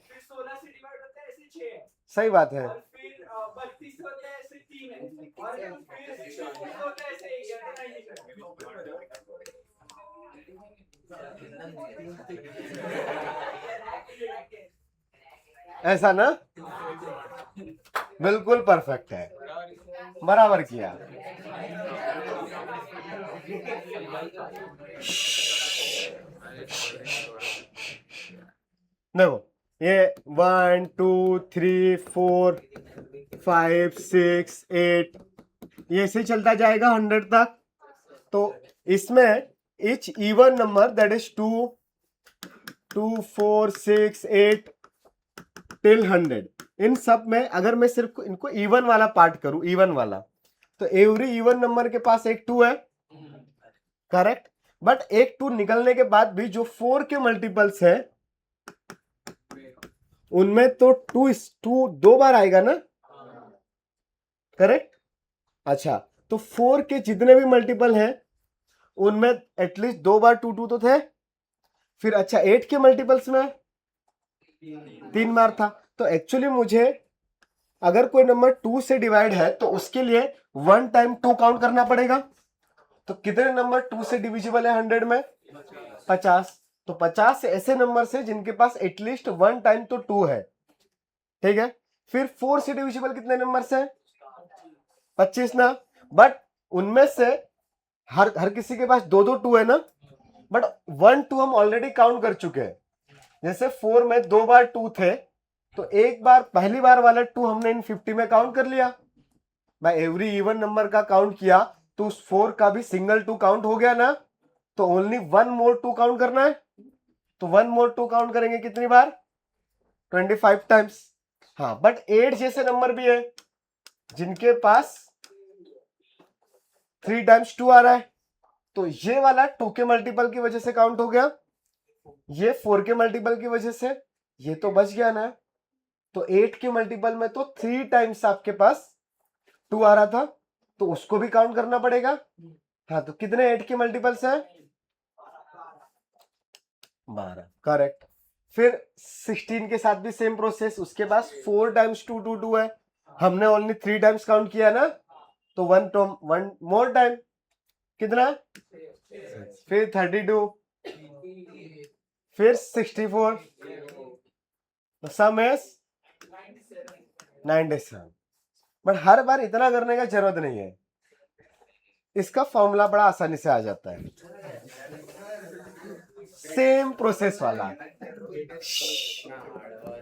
सही बात है। ऐसा ना, बिल्कुल परफेक्ट है, बराबर किया। देखो ये 1 2 3 4 5 6 8 ये ऐसे ही चलता जाएगा 100 तक। तो इसमें each even number that is 2 2 4 6 8 till 100, इन सब में अगर मैं सिर्फ इनको इवन वाला पार्ट करूं, इवन वाला, तो एवरी इवन नंबर के पास एक 2 है, करेक्ट। बट एक 2 निकलने के बाद भी जो 4 के मल्टीपल्स है उनमें तो 2 दो बार आएगा ना, करेक्ट। अच्छा, तो 4 के जितने भी मल्टीपल हैं उनमें एटलीस्ट 2 बार 2 2 तो थे। फिर अच्छा 8 के मल्टीपल्स में 3 बार था। तो एक्चुअली मुझे अगर कोई नंबर 2 से डिवाइड है तो उसके लिए 1 टाइम 2 काउंट करना पड़ेगा। तो कितने नंबर 2 से डिविजिबल है 100 में? 50। तो 50 ऐसे नंबर से जिनके पास एटलीस्ट 1 टाइम तो 2 है, ठीक है। फिर 4 से डिविजिबल कितने नंबर से? 25 ना। बट उनमें से हर किसी के पास 2 2 2 है ना, बट 1 2 हम ऑलरेडी काउंट कर चुके हैं। जैसे 4 में 2 बार 2 थे, तो एक बार पहली बार वाला 2 हमने इन 50 में काउंट कर लिया। मैं एवरी इवन नंबर का काउंट किया तो उस 4 का भी सिंगल 2 काउंट हो गया ना, तो ओनली 1 मोर 2 काउंट करना है। तो 1 मोर 2 काउंट करेंगे कितनी बार? 25 टाइम्स। हाँ, बट 8 जैसे नंबर भी है जिनके पास 3 टाइम्स 2 आ रहा है, तो ये वाला 2 के मल्टीपल की वजह से काउंट हो गया, ये 4 के मल्टीपल की वजह से, ये तो बच गया ना। तो 8 के मल्टीपल में तो 3 टाइम्स आपके पास 2 आ रहा था, तो उसको भी काउंट करना पड़ेगा। हाँ, तो कितने 8 के मल्टीपल्स हैं? 12, करेक्ट। फिर 16 के साथ भी सेम प्रोसेस, उसके पास 4 टाइम्स 2 2 2 है, हमने ओनली 3 टाइम्स काउंट किया ना, तो 1 मोर टाइम कितना? फिर 32, फिर 64, सम इज 97। बट हर बार इतना करने का जरूरत नहीं है, इसका फॉर्मूला बड़ा आसानी से आ जाता है, सेम प्रोसेस वाला,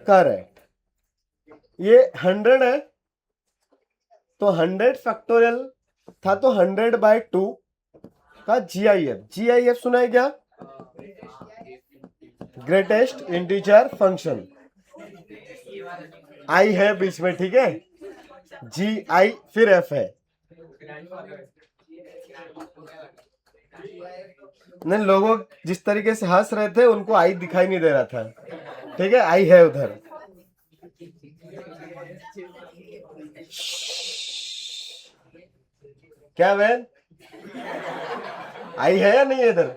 करेक्ट। ये 100 है, तो 100 फैक्टोरियल था, तो 100/2 का GIF सुना है क्या? Greatest integer function. आई है बीच में, ठीक है, GI फिर F है। नहीं, लोगों जिस तरीके से हंस रहे थे उनको आई दिखाई नहीं दे रहा था, ठीक है, आई है उधर। क्या बहन, आई है या नहीं है इधर?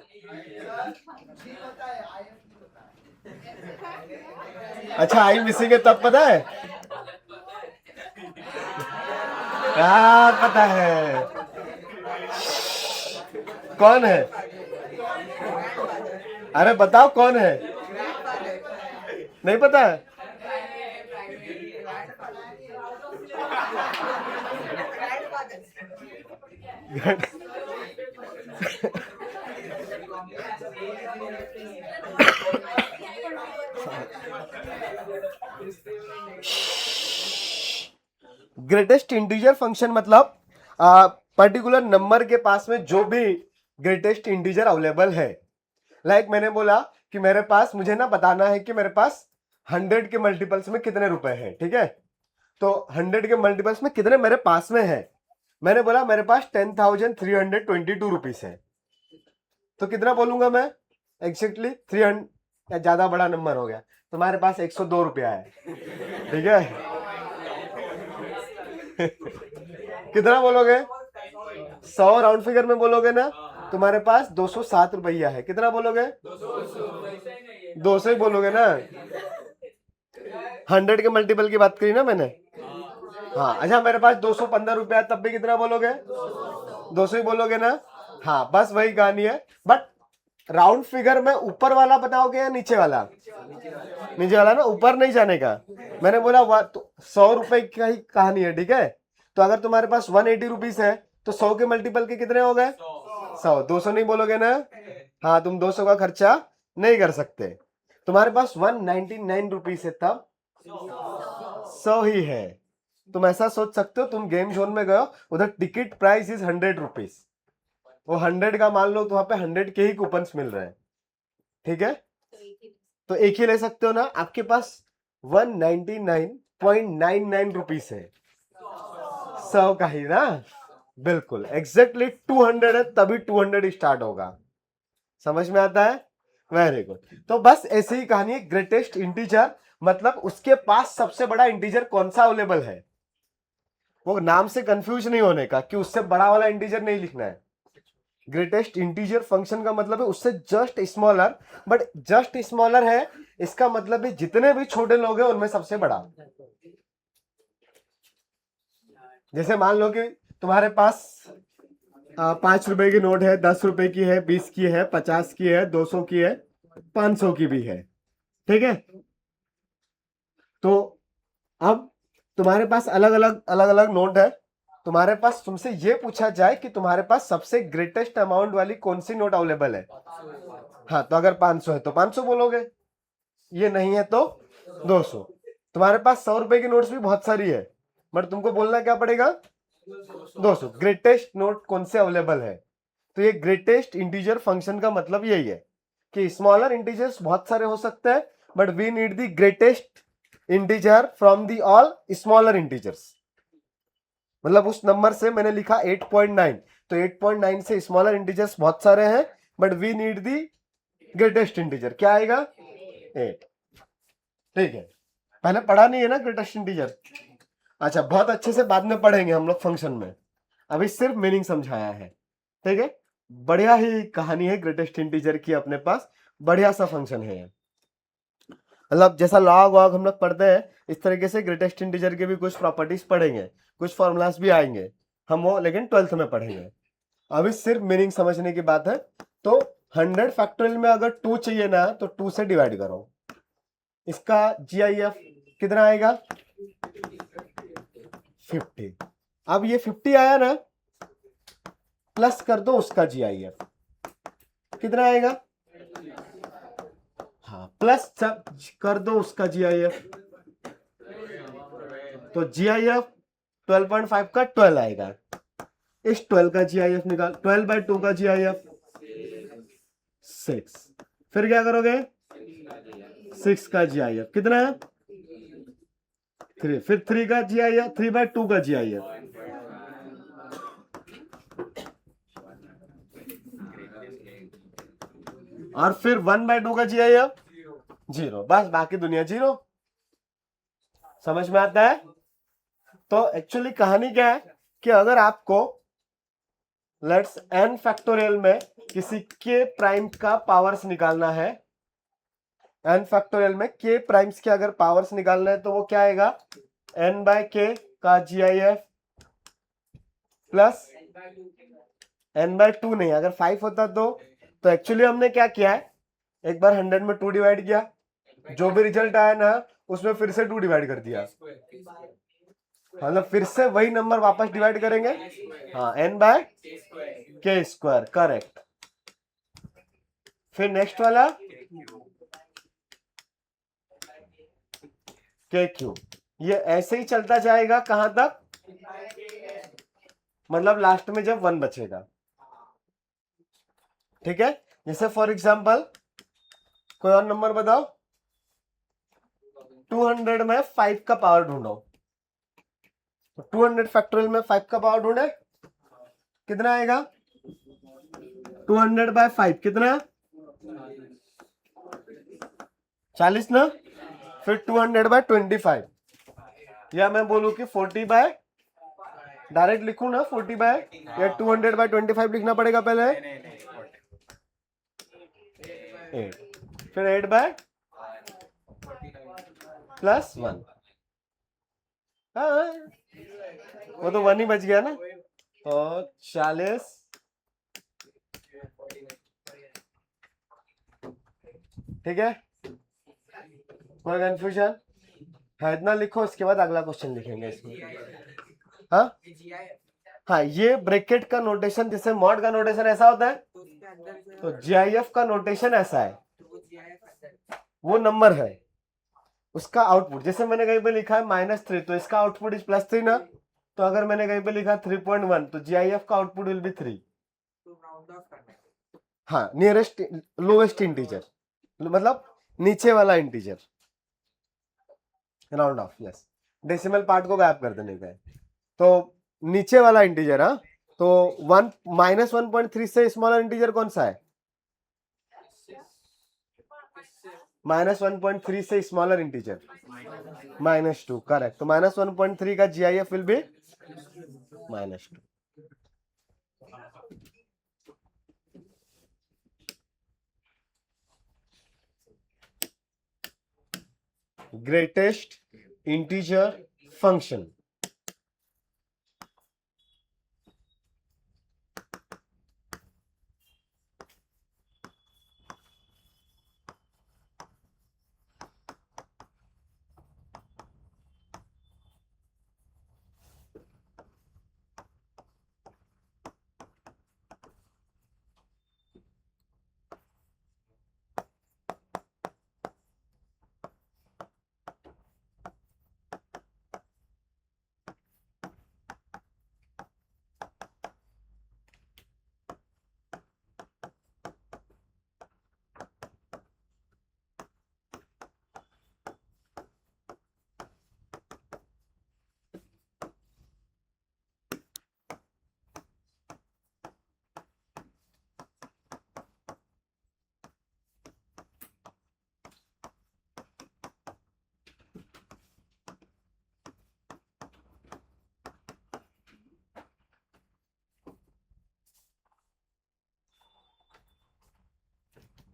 अच्छा, आई मिसिंग है तब पता है? क्या पता है? कौन है? अरे बताओ कौन है? नहीं पता है? ग्रेटेस्ट इंटीजर फंक्शन मतलब पर्टिकुलर नंबर के पास में जो भी ग्रेटेस्ट इंटीजर अवेलेबल है। लाइक मैंने बोला कि मेरे पास, मुझे ना बताना है कि मेरे पास 100 के मल्टीपल्स में कितने रुपए हैं, ठीक है। तो 100 के मल्टीपल्स में कितने मेरे पास में है, मैंने बोला मेरे पास 10,322 रुपीस है, तो कितना बोलूंगा मैं? एग्जैक्टली 300, ज्यादा बड़ा नंबर हो गया, तो हमारे पास 102 रुपया है, ठीक है। कितना बोलोगे? 100 राउंड फिगर में बोलोगे ना, तुम्हारे पास 207 रुपया है। कितना बोलोगे? 200 ही बोलोगे ना। 100 के मल्टीपल की बात करी ना मैंने, हाँ अच्छा, मेरे पास 215 रुपया तब भी कितना बोलोगे? 200 ही बोलोगे ना? हाँ बस वही कहानी है, बट राउंड फिगर में ऊपर वाला बताओगे या नीचे वाला? नीचे वाला ना, ऊपर नहीं जाने का। मैंने बोला 100 रुपए की ही कहानी है, ठीक है? तो अगर तुम्हारे पास 180 रुपीज है तो 100 के मल्टीपल के कितने हो गए? 100। 200 नहीं बोलोगे ना? हाँ, तुम 200 का खर्चा नहीं कर सकते। तुम्हारे पास 199 रुपीज है तब 100 ही है। तुम ऐसा सोच सकते हो, तुम गेम जोन में गए हो, उधर टिकट प्राइस इज 100 रुपीज, वो 100 का मान लो तो वहां पे 100 के ही कूपन्स मिल रहे हैं, ठीक है? तो एक ही ले सकते हो ना। आपके पास 199.99 रुपीज है, 100 का ही ना, बिल्कुल एग्जैक्टली 200 है, तभी 200 स्टार्ट होगा। समझ में आता है? Very good. तो बस ऐसे ही कहानी है। ग्रेटेस्ट इंटीजर मतलब उसके पास सबसे बड़ा इंटीजर कौन सा अवेलेबल है, वो नाम से कंफ्यूज नहीं होने का कि उससे बड़ा वाला इंटीजर नहीं लिखना है। ग्रेटेस्ट इंटीजर फंक्शन का मतलब है उससे just smaller, but just smaller है इसका मतलब है जितने भी छोटे लोग हैं उनमें सबसे बड़ा। जैसे मान लो कि तुम्हारे पास 5 रुपए की नोट है, 10 रुपए की है, 20 की है, 50 की है, 200 की है, 500 की भी है, ठीक है? तो अब तुम्हारे पास अलग अलग नोट है। तुम्हारे पास तुमसे ये पूछा जाए कि तुम्हारे पास सबसे ग्रेटेस्ट अमाउंट वाली कौन सी नोट अवेलेबल है, हाँ तो अगर 500 है तो 500 बोलोगे, ये नहीं है तो 200। तुम्हारे पास 100 रुपए की नोट्स भी बहुत सारी है, बट तुमको बोलना क्या पड़ेगा? 200। ग्रेटेस्ट नोट कौन से अवेलेबल है। तो ये ग्रेटेस्ट इंटीजर फंक्शन का मतलब यही है कि स्मॉलर इंटीजर्स बहुत सारे हो सकते हैं, but we need the greatest integer from the all smaller integers. मतलब उस नंबर से मैंने लिखा 8.9, तो 8.9 से स्मॉलर इंटीजर्स बहुत सारे हैं, but we need the greatest integer. क्या आएगा? 8। ठीक है, पहले पढ़ा नहीं है ना ग्रेटेस्ट इंटीजर? अच्छा, बहुत अच्छे से बाद में पढ़ेंगे हम लोग फंक्शन में, अभी सिर्फ मीनिंग समझाया है, ठीक है? बढ़िया ही कहानी है ग्रेटेस्ट इंटीजर की, अपने पास बढ़िया सा फंक्शन है। मतलब जैसा लॉग वॉग हम लोग पढ़ते हैं, इस तरीके से ग्रेटेस्ट इंटीजर के भी कुछ प्रॉपर्टीज पढ़ेंगे, कुछ फॉर्मूलाज भी आएंगे हम, वो लेकिन 12th में पढ़ेंगे। अभी सिर्फ मीनिंग समझने की बात है। तो 100 फैक्टोरियल में अगर 2 चाहिए ना तो 2 से डिवाइड करो, इसका GIF कितना आएगा? 50। अब ये 50 आया ना, प्लस कर दो उसका GIF कितना आएगा? हाँ, प्लस कर दो उसका GIF, तो GIF 12.5 का 12 आएगा। इस 12 का GIF निकाल, 12/2 का GIF 6। फिर क्या करोगे? 6 का GIF कितना है? 3। फिर 3 का GIF, 3/2 का GIF, और फिर 1/2 का GIF 0। बस बाकी दुनिया 0। समझ में आता है? तो एक्चुअली कहानी क्या है कि अगर आपको लेट्स n फैक्टोरियल में किसी k प्राइम का पावर्स निकालना है, n फैक्टोरियल में k प्राइम्स के अगर पावर्स निकालना है तो वो क्या आएगा? n/k का GIF प्लस n/2 नहीं, अगर 5 होता तो एक्चुअली हमने क्या किया है, एक बार 100 में 2 डिवाइड किया, जो भी रिजल्ट आया ना उसमें फिर से 2 डिवाइड कर दिया, मतलब फिर से वही नंबर वापस डिवाइड करेंगे। हाँ, n/k², करेक्ट। फिर नेक्स्ट वाला KQ, ये ऐसे ही चलता जाएगा कहां तक? मतलब लास्ट में जब 1 बचेगा, ठीक है? जैसे फॉर एग्जांपल कोई और नंबर बताओ, 200 में 5 का पावर ढूंढो, 200 फैक्टोरियल में 5 का पावर ढूंढे, कितना आएगा? 200/5 कितना? 40 ना। फिर 200/25, या मैं बोलूं कि 40 डायरेक्ट लिखूं ना 40 या 200/25 लिखना पड़ेगा पहले? 8। फिर 8 + 1। हाँ, वो तो 1 ही बच गया ना, और 40, ठीक है, कोई कंफ्यूजन है? इतना लिखो, इसके बाद अगला क्वेश्चन लिखेंगे इसमें। हाँ हाँ, ये ब्रैकेट का नोटेशन, जैसे मॉड का नोटेशन ऐसा होता है, तो जीआईएफ का नोटेशन ऐसा है, वो नंबर है, उसका आउटपुट, जैसे मैंने कहीं पे लिखा है -3, तो इसका आउटपुट इज +3 ना, तो अगर मैंने कहीं पे लिखा 3.1, तो जीआईएफ का आउटपुट विल बी 3। हाँ, नियरेस्ट लोवेस्ट इंटीजर, मतलब नीचे वाला integer, round of, yes, decimal part को गायब कर देने का है, तो नीचे वाला इंटीजर। हाँ, तो 1 -1.3 से स्मॉलर इंटीजर कौन सा है? -1.3 से स्मॉलर इंटीजर -2, करेक्ट। तो -1.3 का GIF will be -2। Greatest integer function,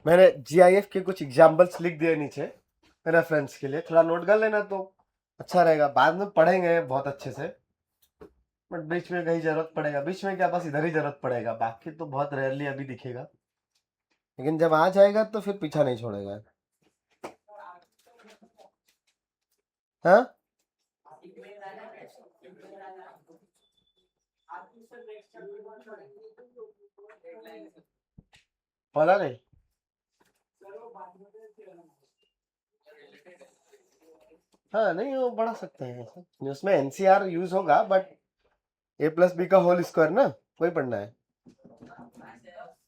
मैंने जीआईएफ के कुछ एग्जांपल्स लिख दिए नीचे रेफरेंस के लिए, थोड़ा नोट कर लेना तो अच्छा रहेगा, बाद में पढ़ेंगे बहुत अच्छे से, बट बीच में कहीं जरूरत पड़ेगा, बीच में क्या, बस इधर ही जरूरत पड़ेगा, बाकी तो बहुत रेयरली अभी दिखेगा, लेकिन जब आ जाएगा तो फिर पीछा नहीं छोड़ेगा। हाँ, पता नहीं, हाँ नहीं, वो बढ़ा सकते हैं ऐसा, उसमें एनसीआर यूज होगा, बट a+b का होल स्क्वायर ना, वही पढ़ना है।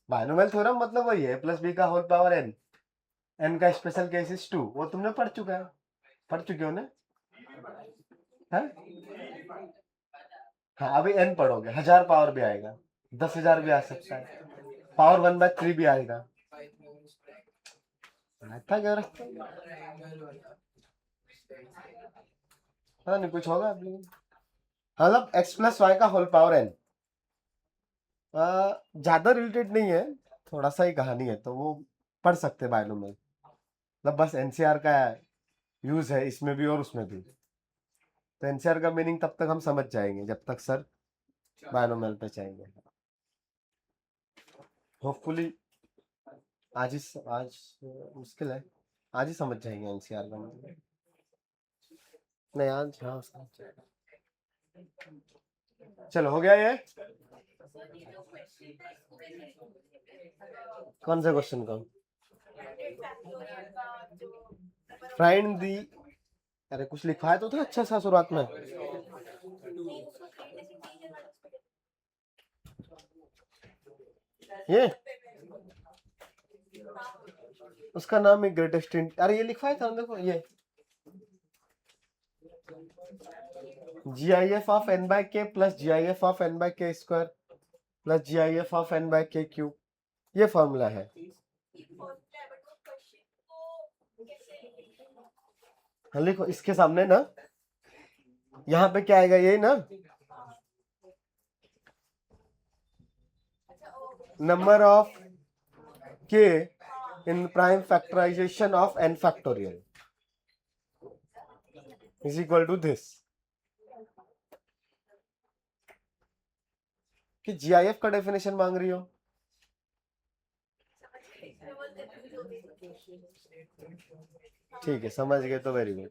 बायनोमियल थ्योरम मतलब वही है, a+b का होल पावर n, n का स्पेशल केस इज 2, वो तुमने पढ़ चुका है, पढ़ चुके हो ना? हाँ हाँ, अभी n पढ़ोगे, 1000 पावर भी आएगा, 10,000 भी आ सकता है, पावर 1/3 भी आएगा, आता क्या रखता है? पता नहीं, कुछ होगा अभी, मतलब x+y का होल पावर n, ज्यादा रिलेटेड नहीं है, थोड़ा सा ही कहानी है, तो वो पढ़ सकते हैं बायनोमियल, मतलब बस एनसीआर का यूज है इसमें भी और उसमें भी, तो एनसीआर का मीनिंग तब तक हम समझ जाएंगे जब तक सर बायनोमियल पे जाएंगे, होपफुली आज मुश्किल है, आज ही समझ जाएंगे एनसीआर का मतलब, नहीं आज, हाँ समझ जाएगा। चलो, हो गया ये, कौन सा क्वेश्चन का? फाइंड दी, अरे कुछ लिखा है तो था अच्छा सा शुरुआत में, ये उसका नाम है ग्रेटेस्ट, अरे ये लिखा था, देखो ये GIF of n/k plus GIF of n/k square plus GIF of n/k cube, ये फॉर्मूला है। हाँ लिखो, इसके सामने ना, यहाँ पे क्या आएगा, ये ना, number of k in prime factorization of n factorial is equal to this, कि जीआईएफ का डेफिनेशन मांग रही हो? ठीक है, समझ गए तो वेरी गुड।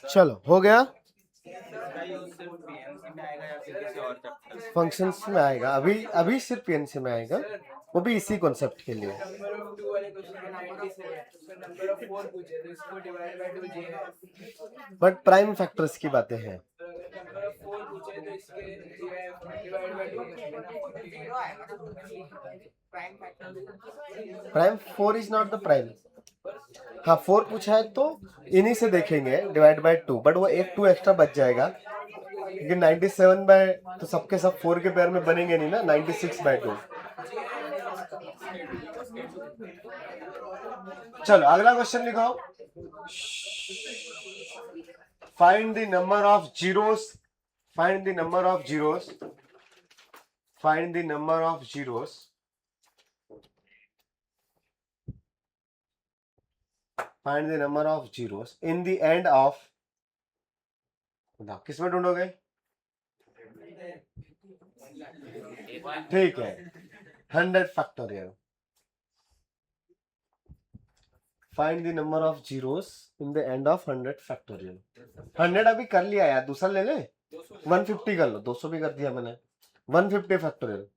चलो हो गया। फंक्शंस में आएगा, अभी अभी सिर्फ पीएनसी में आएगा, वो भी इसी कॉन्सेप्ट के लिए। बट प्राइम फैक्टर्स की बातें हैं। Prime 4 is not the prime. हाँ 4 पूछा है तो इन्हीं से देखेंगे डिवाइड बाय 2, बट वो एक 2 एक्स्ट्रा बच जाएगा क्योंकि 97 बाय तो सबके सब 4 के पेयर में बनेंगे नहीं ना, 96 बाय 2। चलो अगला क्वेश्चन लिखाओ। Find the number of zeros, find the number of zeros, find the number of zeros, find the number of zeros in the end of, किस में ढूंढोगे? ठीक है, 100 factorial. Find the number of zeros in the end of 100 factorial. 100 अभी कर लिया यार, दूसरा ले ले, 150 कर लो, 200 भी कर दिया मैंने, 150 फैक्टोरियल।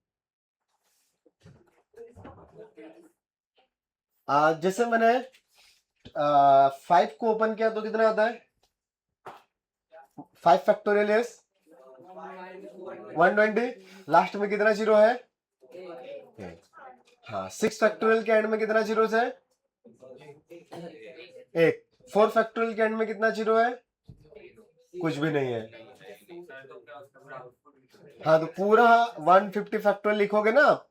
जैसे मैंने 5 को ओपन किया तो कितना आता है? 5 फैक्टोरियल इज 120, लास्ट में कितना जीरो है? हाँ 6 फैक्टोरियल के एंड में कितना जीरोस है? एक। 4 फैक्टोरियल के एंड में कितना जीरो है? कुछ भी नहीं है। हाँ तो पूरा 150 फैक्टोरियल लिखोगे ना,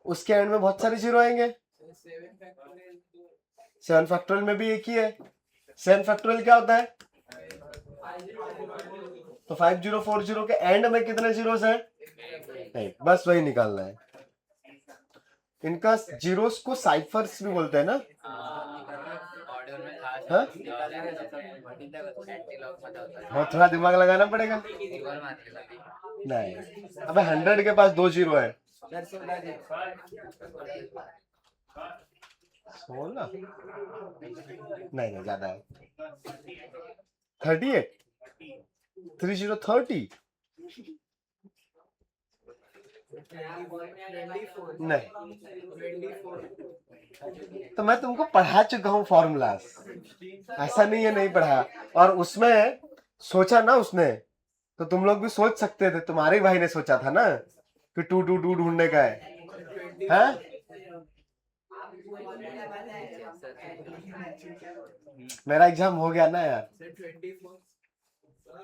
उसके एंड में बहुत सारे जीरो आएंगे। 7 फैक्टोरियल में भी एक ही है। 7 फैक्टोरियल क्या होता है? तो 5040 के एंड में कितने जीरोस हैं? एक। बस वही निकालना है। इनका जीरोस को साइफर्स भी बोलते हैं ना? हाँ? हाँ थोड़ा दिमाग लगाना पड़ेगा। नहीं, अबे 100 के पास 2 जीरो है। 16? नहीं ज्यादा है। 38? 3030? नहीं, तो मैं तुमको पढ़ा चुका हूँ फॉर्मूलास, ऐसा नहीं है नहीं पढ़ा। और उसमें सोचा ना उसने, तो तुम लोग भी सोच सकते थे, तुम्हारे भाई ने सोचा था ना कि 222 ढूंढने का है, हाँ? मेरा एग्जाम हो गया ना यार।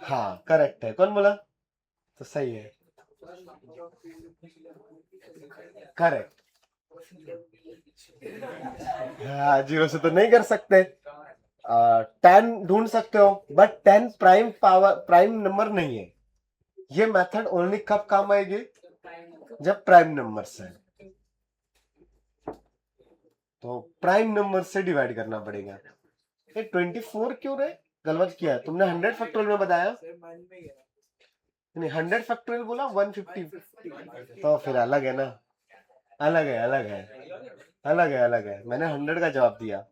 हाँ करेक्ट है। कौन बोला? तो सही है, करेक्ट। हाँ जीरो से तो नहीं कर सकते। 10 ढूंढ सकते हो, but 10 prime power, prime number नहीं है। ये मेथड ओनली कब काम आएगी? जब प्राइम नंबर से, तो प्राइम नंबर से डिवाइड करना पड़ेगा। ये 24 क्यों रे? गलत किया है तुमने। 100 फैक्टोरियल में बताया नहीं 100 फैक्टोरियल बोला 150, तो फिर अलग है ना, अलग है अलग है अलग है अलग है, मैंने 100 का जवाब दिया।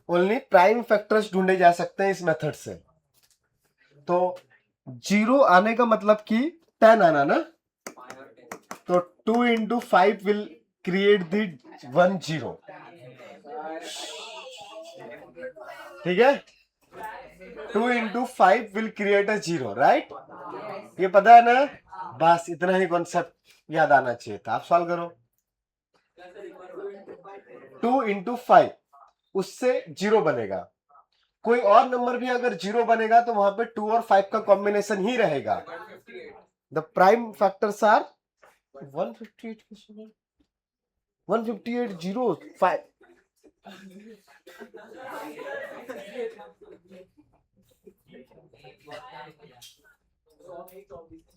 ओनली प्राइम फैक्टर्स ढूंढे जा सकते हैं इस मेथड से। तो 0 आने का मतलब कि 10 आना ना, तो 2 into 5 will create the 1 0, ठीक है। 2 into 5 will create a 0, right, ये पता है ना। बस इतना ही कॉन्सेप्ट याद आना चाहिए था। आप सॉल्व करो। 2 into 5 उससे 0 बनेगा, कोई और नंबर भी अगर 0 बनेगा तो वहां पे 2 और 5 का कॉम्बिनेशन ही रहेगा। The prime factors are 158 158 0 5।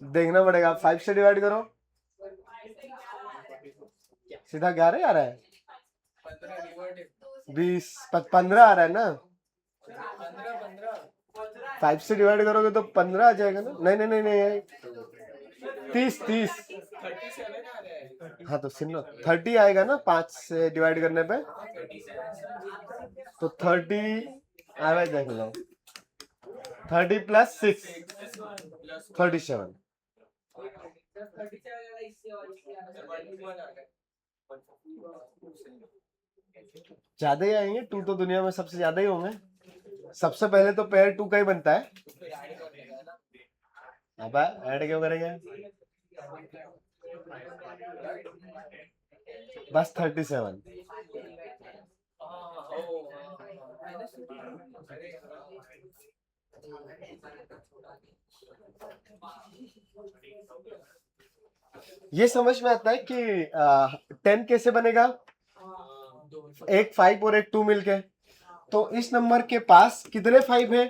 देखना पड़ेगा, 5 से डिवाइड करो, सीधा 11 आ रहा है, 20 15 आ रहा है ना। 5 से डिवाइड करोगे तो 15 आ जाएगा ना। नहीं नहीं नहीं नहीं 30 हाँ तो सुन लो 30 आएगा ना 5 से डिवाइड करने पे, तो 30 आवे देख लो, 30 प्लस 6 37। ज्यादा ही आएंगे, 2 तो दुनिया में सबसे ज्यादा ही होंगे। सबसे पहले तो पेयर 2 का ही बनता है। अब ऐड क्यों करेंगे, बस 37। ये समझ में आता है कि 10 कैसे बनेगा, एक 5 और एक 2 मिलके। तो इस नंबर के पास कितने 5 है,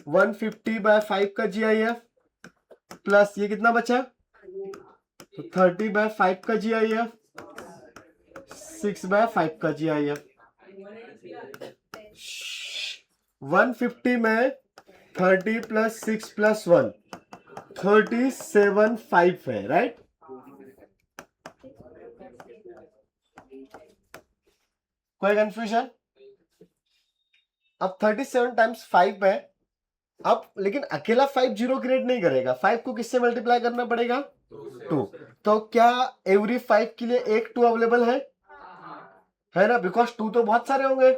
150 बाय 5 का GIF प्लस ये कितना बचा, तो 30 बाय 5 का GIF, 6 बाय 5 का GIF। 150 में 30 प्लस 6 प्लस 1 37 5 है, राइट। कोई कंफ्यूजन। अब 37 टाइम्स 5 है। अब लेकिन अकेला 5 0 क्रिएट नहीं करेगा, 5 को किससे मल्टीप्लाई करना पड़ेगा, 2। तो क्या एवरी 5 के लिए एक 2 अवेलेबल है ना, बिकॉज 2 तो बहुत सारे होंगे,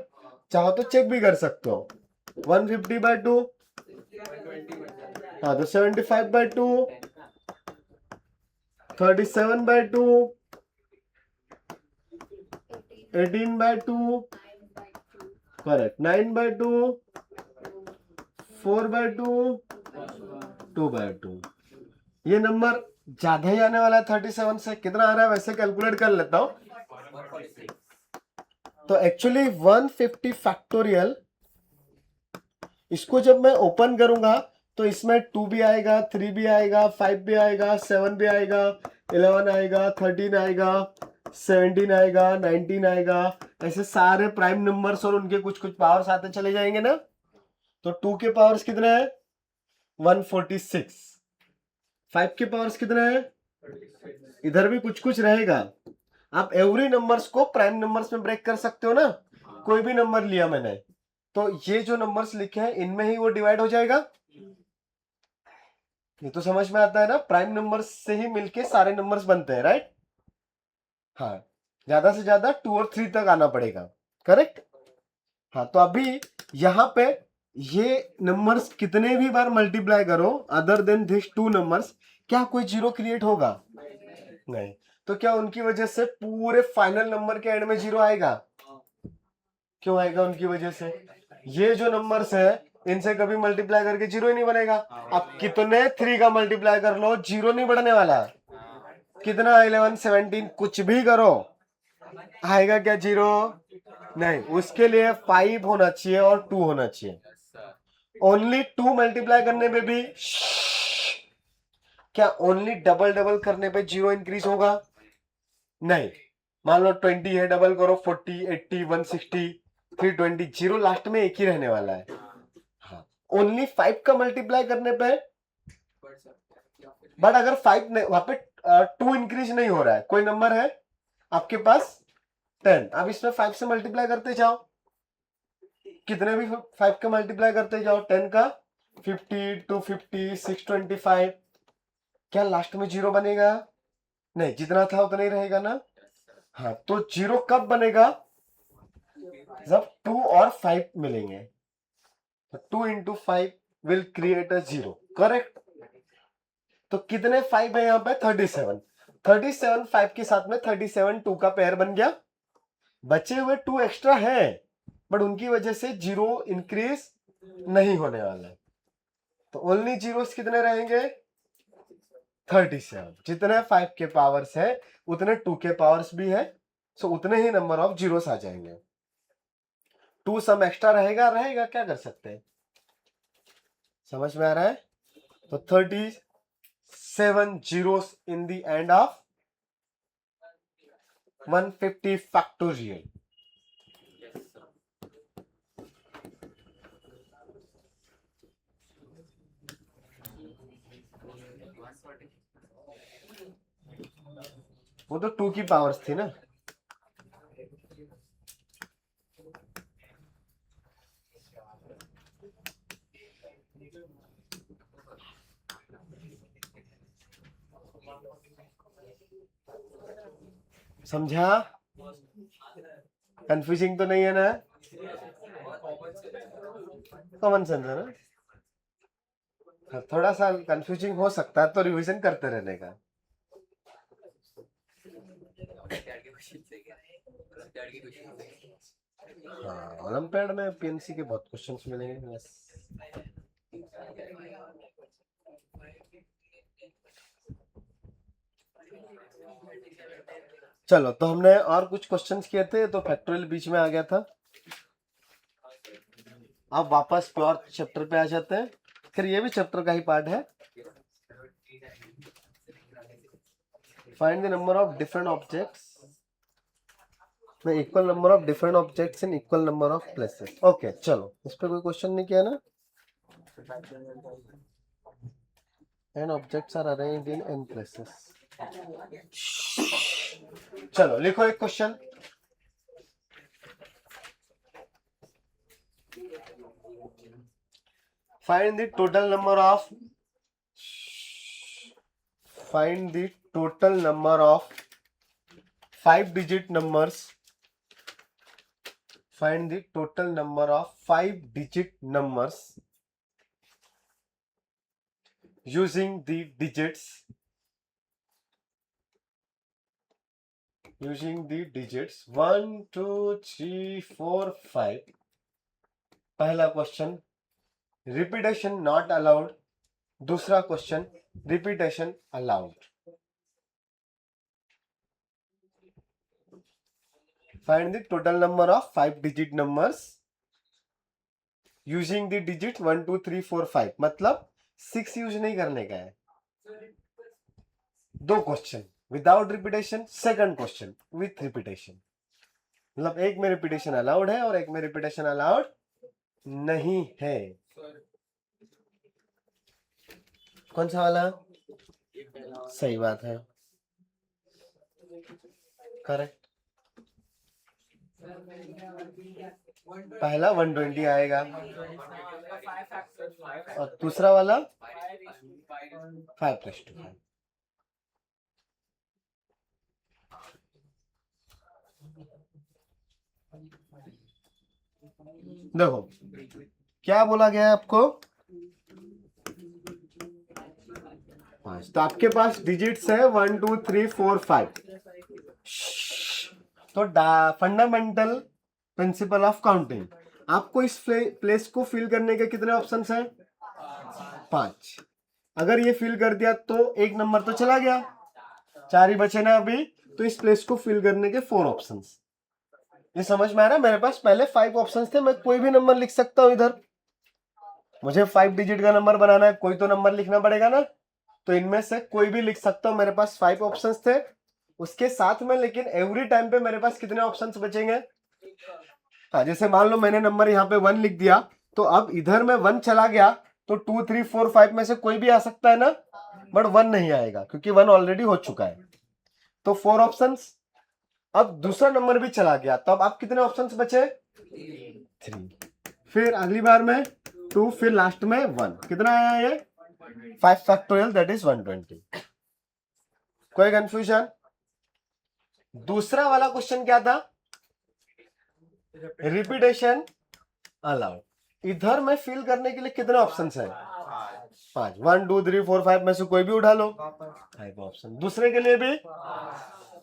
चाहो तो चेक भी कर सकते हो। 150 बाय 2, हाँ तो 75 by 2, 37 by 2, 18 by 2, correct, 9 by 2, 4 by 2, 2 by 2। ये नंबर ज्यादा ही आने वाला है 37 से। कितना आ रहा है वैसे कैलकुलेट कर लेता हूं। तो एक्चुअली 150 फैक्टोरियल, इसको जब मैं ओपन करूंगा तो इसमें 2 भी आएगा, 3 भी आएगा, 5 भी आएगा, 7 भी आएगा, 11 आएगा, 13 आएगा, 17 आएगा, 19 आएगा, ऐसे सारे प्राइम नंबर्स और उनके कुछ कुछ पावर्स आते चले जाएंगे ना। तो 2 के पावर्स कितने हैं, 146। 5 के पावर्स कितने हैं, इधर भी कुछ कुछ रहेगा। आप एवरी नंबर्स को प्राइम नंबर्स में ब्रेक कर सकते हो ना। कोई भी नंबर लिया मैंने, तो ये जो नंबर्स लिखे हैं इनमें ही वो डिवाइड हो जाएगा। ये तो समझ में आता है ना, प्राइम नंबर्स से ही मिलके सारे नंबर्स बनते हैं, राइट। हाँ, ज्यादा से ज्यादा 2 और 3 तक आना पड़ेगा, करेक्ट। हाँ तो अभी यहाँ पे ये नंबर्स कितने भी बार मल्टीप्लाई करो अदर देन दिस 2 नंबर्स, क्या कोई 0 क्रिएट होगा, नहीं। तो क्या उनकी वजह से पूरे फाइनल नंबर के एंड में 0 आएगा, क्यों आएगा, उनकी वजह से ये जो नंबर्स है इनसे कभी मल्टीप्लाई करके 0 ही नहीं बनेगा। अब कितने 3 का मल्टीप्लाई कर लो 0 नहीं बढ़ने वाला। कितना 11 17 कुछ भी करो आएगा क्या 0, नहीं। उसके लिए 5 होना चाहिए और 2 होना चाहिए। ओनली 2 मल्टीप्लाई करने पे भी क्या ओनली डबल डबल करने पे 0 इंक्रीज होगा, नहीं। मान लो 20 है, डबल करो 40, 80, 160, 320, जीरो लास्ट में एक ही रहने वाला है। हाँ, ओनली 5 का मल्टीप्लाई करने पे, बढ़ सकता है या फिर बट अगर 5 नहीं, वहां पे 2 इंक्रीज नहीं हो रहा है, कोई नंबर है आपके पास 10, अब इसमें 5 से मल्टीप्लाई करते जाओ, कितने भी 5 का मल्टीप्लाई करते जाओ, 10 का 50, 250, 625, क्या लास्ट में जीरो बनेगा? नहीं, जितना था उतना ही रहेगा ना। हाँ, तो जीरो कब बनेगा? जब 2 और 5 मिलेंगे, तो 2 into 5 will create a zero, correct. तो कितने 5 है यहाँ पे? 37। 37 5 के साथ में 37 2 का पेयर बन गया, बचे हुए 2 एक्स्ट्रा है, बट उनकी वजह से जीरो इंक्रीज नहीं होने वाला है, तो ओनली जीरोस कितने रहेंगे? 37। जितने 5 के पावर्स है उतने 2 के पावर्स भी है, सो उतने ही नंबर ऑफ जीरोस आ जाएंगे। 2 सम एक्स्ट्रा रहेगा, क्या कर सकते हैं? समझ में आ रहा है? तो 37 zeros in the end of 150 factorial. वो तो 2 की पावर्स थी ना। समझा? कंफ्यूजिंग तो नहीं है ना? कॉमन सेंस है ना? थोड़ा सा कंफ्यूजिंग हो सकता है, तो रिवीजन करते रहने का। हाँ, ओलंपियाड में पीएनसी के बहुत क्वेश्चंस मिलेंगे बस। चलो, तो हमने और कुछ क्वेश्चंस किए थे, तो फैक्टोरियल बीच में आ गया था। अब वापस प्योर चैप्टर पे आ जाते हैं, फिर ये भी चैप्टर का ही पार्ट है। Find the number of different objects में equal number of different objects in equal number of places. Okay, चलो, इस पे कोई क्वेश्चन नहीं किया ना? And objects are arranged in n places. चलो, लिखो एक क्वेश्चन। Find the total number of 5-digit numbers. Find the total number of 5-digit numbers using the digits 1, 2, 3, 4, 5. पहला क्वेश्चन, रिपीटेशन नॉट अलाउड। दूसरा question, repetition allowed. Find the total number of 5-digit numbers using the digit 1, 2, 3, 4, 5। मतलब 6 use नहीं करने का है। दो question without repetition, second question with repetition. मतलब एक में रिपीटेशन अलाउड है और एक में रिपीटेशन अलाउड नहीं है। कौन सा वाला? सही बात है, करेक्ट। पहला 120 आएगा और दूसरा वाला 5/5। देखो क्या बोला गया है आपको, 5। तो आपके पास डिजिट्स है 1, 2, 3, 4, 5। तो फंडामेंटल प्रिंसिपल ऑफ काउंटिंग, आपको इस प्लेस को फिल करने के कितने ऑप्शंस हैं? 5। अगर ये फिल कर दिया तो एक नंबर तो चला गया, 4 ही बचे ना अभी। तो इस प्लेस को फिल करने के 4 ऑप्शंस। ये समझ में आ रहा है? मेरे पास पहले 5 ऑप्शंस थे, मैं कोई भी नंबर लिख सकता हूं इधर। मुझे 5 डिजिट का नंबर बनाना है, कोई तो नंबर लिखना पड़ेगा ना, तो इनमें से कोई भी लिख सकता हूं। मेरे पास 5 ऑप्शंस थे, उसके साथ में लेकिन एवरी टाइम पे मेरे पास कितने ऑप्शंस बचेंगे? हाँ, जैसे मान लो मैंने नंबर यहाँ पे 1 लिख दिया, तो अब इधर में 1 चला गया तो 2 3 4 5 में से कोई भी आ सकता है ना, बट 1 नहीं आएगा क्योंकि 1 ऑलरेडी हो चुका है। तो 4 ऑप्शंस। अब दूसरा नंबर भी चला गया, तो अब आप कितने ऑप्शंस बचे? 3। फिर अगली बार में 2, फिर लास्ट में 1। कितना आया ये? 5 फैक्टोरियल, दैट इज 120। कोई कंफ्यूजन? दूसरा वाला क्वेश्चन क्या था? Repetition allowed. इधर में फिल करने के लिए कितने ऑप्शंस है? 5। 1 2 3 4 5 में से कोई भी उठा लो, 5 ऑप्शन। दूसरे के लिए भी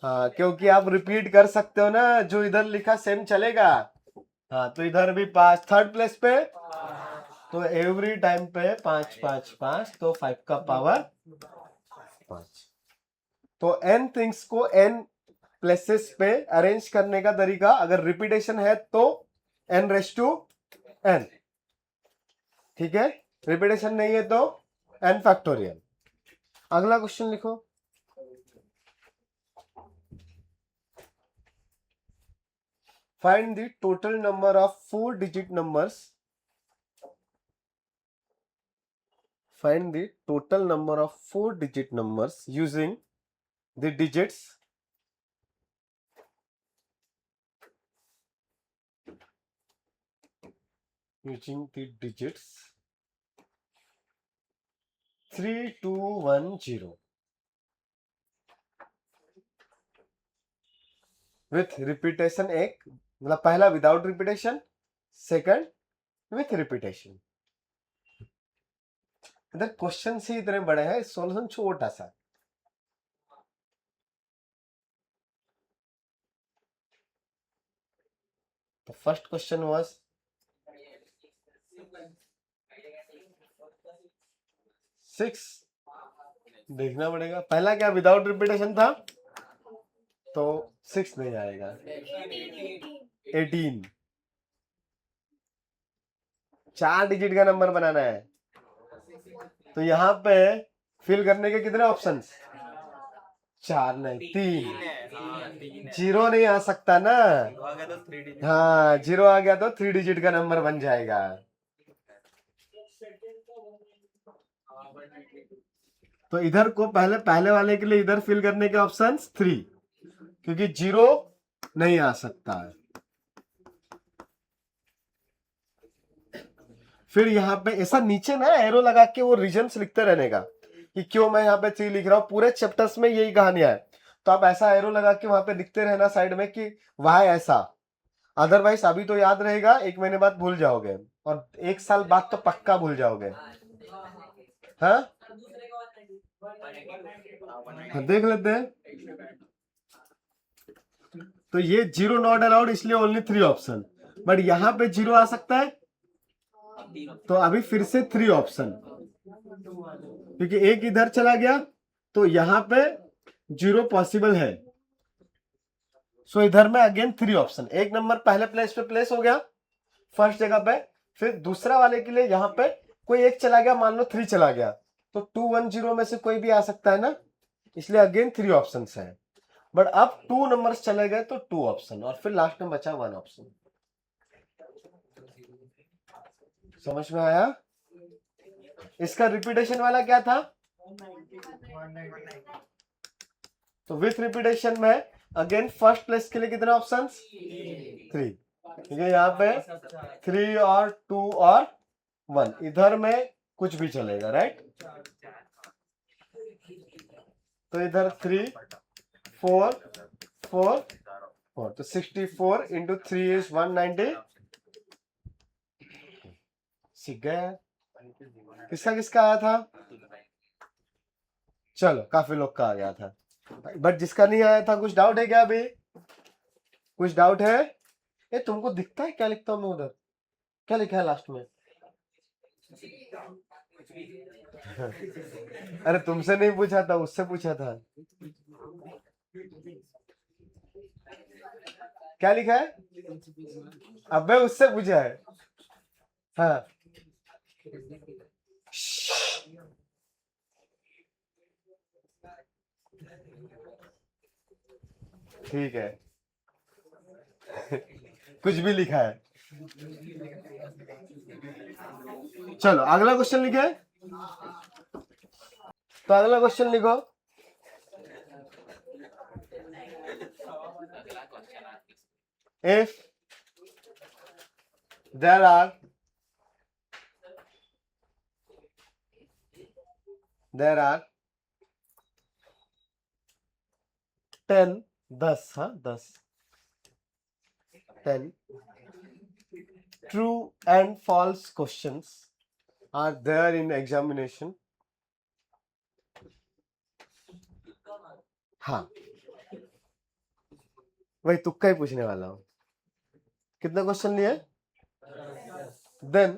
हाँ, क्योंकि आप रिपीट कर सकते हो ना, जो इधर लिखा सेम चलेगा। हाँ, तो इधर भी 5। थर्ड प्लेस पे तो एवरी टाइम पे 5 5 5, तो 5 का पावर 5। तो n थिंग्स को n प्लेसेस पे अरेंज करने का तरीका, अगर रिपीटेशन है तो n रेस टू n, ठीक है। रिपीटेशन नहीं है तो n फैक्टोरियल। अगला क्वेश्चन लिखो। Find the total number of 4 digit numbers. Find the total number of 4 digit numbers using the digits using the digits 3 2 1 0 with repetition. एक मतलब पहला without repetition, second with repetition. इधर question से इतने बड़े हैं, सॉल्यूशन छोटा सा। तो फर्स्ट क्वेश्चन वाज 6। देखना पड़ेगा पहला क्या विदाउट रिपीटेशन था, तो 6 नहीं आएगा। 18। 4 डिजिट का नंबर बनाना है, तो यहाँ पे फिल करने के कितने ऑप्शंस? 4 नहीं 3। 0 नहीं आ सकता ना। हाँ, 0 आ गया तो 3 डिजिट का नंबर बन जाएगा। तो इधर को पहले वाले के लिए इधर फिल करने के ऑप्शंस 3, क्योंकि 0 नहीं आ सकता है। फिर यहाँ पे ऐसा नीचे ना एरो लगा के वो रीजन्स लिखते रहने का, कि क्यों मैं यहाँ पे 3 लिख रहा हूँ। पूरे चैप्टर्स में यही कहानियां है, तो आप ऐसा एरो लगा के वहां पे लिखते रहना साइड में कि वह ऐसा। अदरवाइज अभी तो याद रहेगा, 1 महीने बाद भूल जाओगे, और 1 साल बाद तो पक्का भूल जाओगे। हाँ, देख लेते हैं। तो ये 0 नॉट अलाउड, इसलिए ओनली 3 ऑप्शन। बट यहाँ पे 0 आ सकता है, तो अभी फिर से 3 ऑप्शन, क्योंकि एक इधर चला गया तो यहाँ पे 0 पॉसिबल है। सो इधर में अगेन 3 ऑप्शन। एक नंबर पहले प्लेस पे प्लेस हो गया फर्स्ट जगह पे। फिर दूसरा वाले के लिए यहाँ पे कोई एक चला गया, मान लो 3 चला गया, तो 2 1 0 में से कोई भी आ सकता है ना, इसलिए अगेन 3 ऑप्शन है। बट अब 2 नंबर्स चले गए तो 2 ऑप्शन, और फिर लास्ट में बचा 1 ऑप्शन। समझ में आया? इसका रिपीटेशन वाला क्या था? तो विथ रिपीटेशन में अगेन फर्स्ट प्लेस के लिए कितने ऑप्शंस? 3, ठीक है। यहाँ पे 3 और 2 और 1, इधर में कुछ भी चलेगा, राइट। तो इधर 3 4 4 4, तो 64 इंटू 3 इज 190। सीख गए। किसका किसका आया था? चलो, काफी लोग का आ गया था, बट जिसका नहीं आया था, कुछ डाउट है क्या? अभी कुछ डाउट है? ये तुमको दिखता है क्या लिखता हूं मैं उधर? क्या लिखा है लास्ट में? अरे तुमसे नहीं पूछा था, उससे पूछा था। क्या लिखा है? अबे उससे पूछा है। हाँ, ठीक है कुछ भी लिखा है। चलो अगला क्वेश्चन लिखे, तो अगला क्वेश्चन लिखो। अगला क्वेश्चन आती If there are 10 true and false questions are there in examination. हाँ वही तुक्का ही पूछने वाला हूं। कितने क्वेश्चन लिए? Then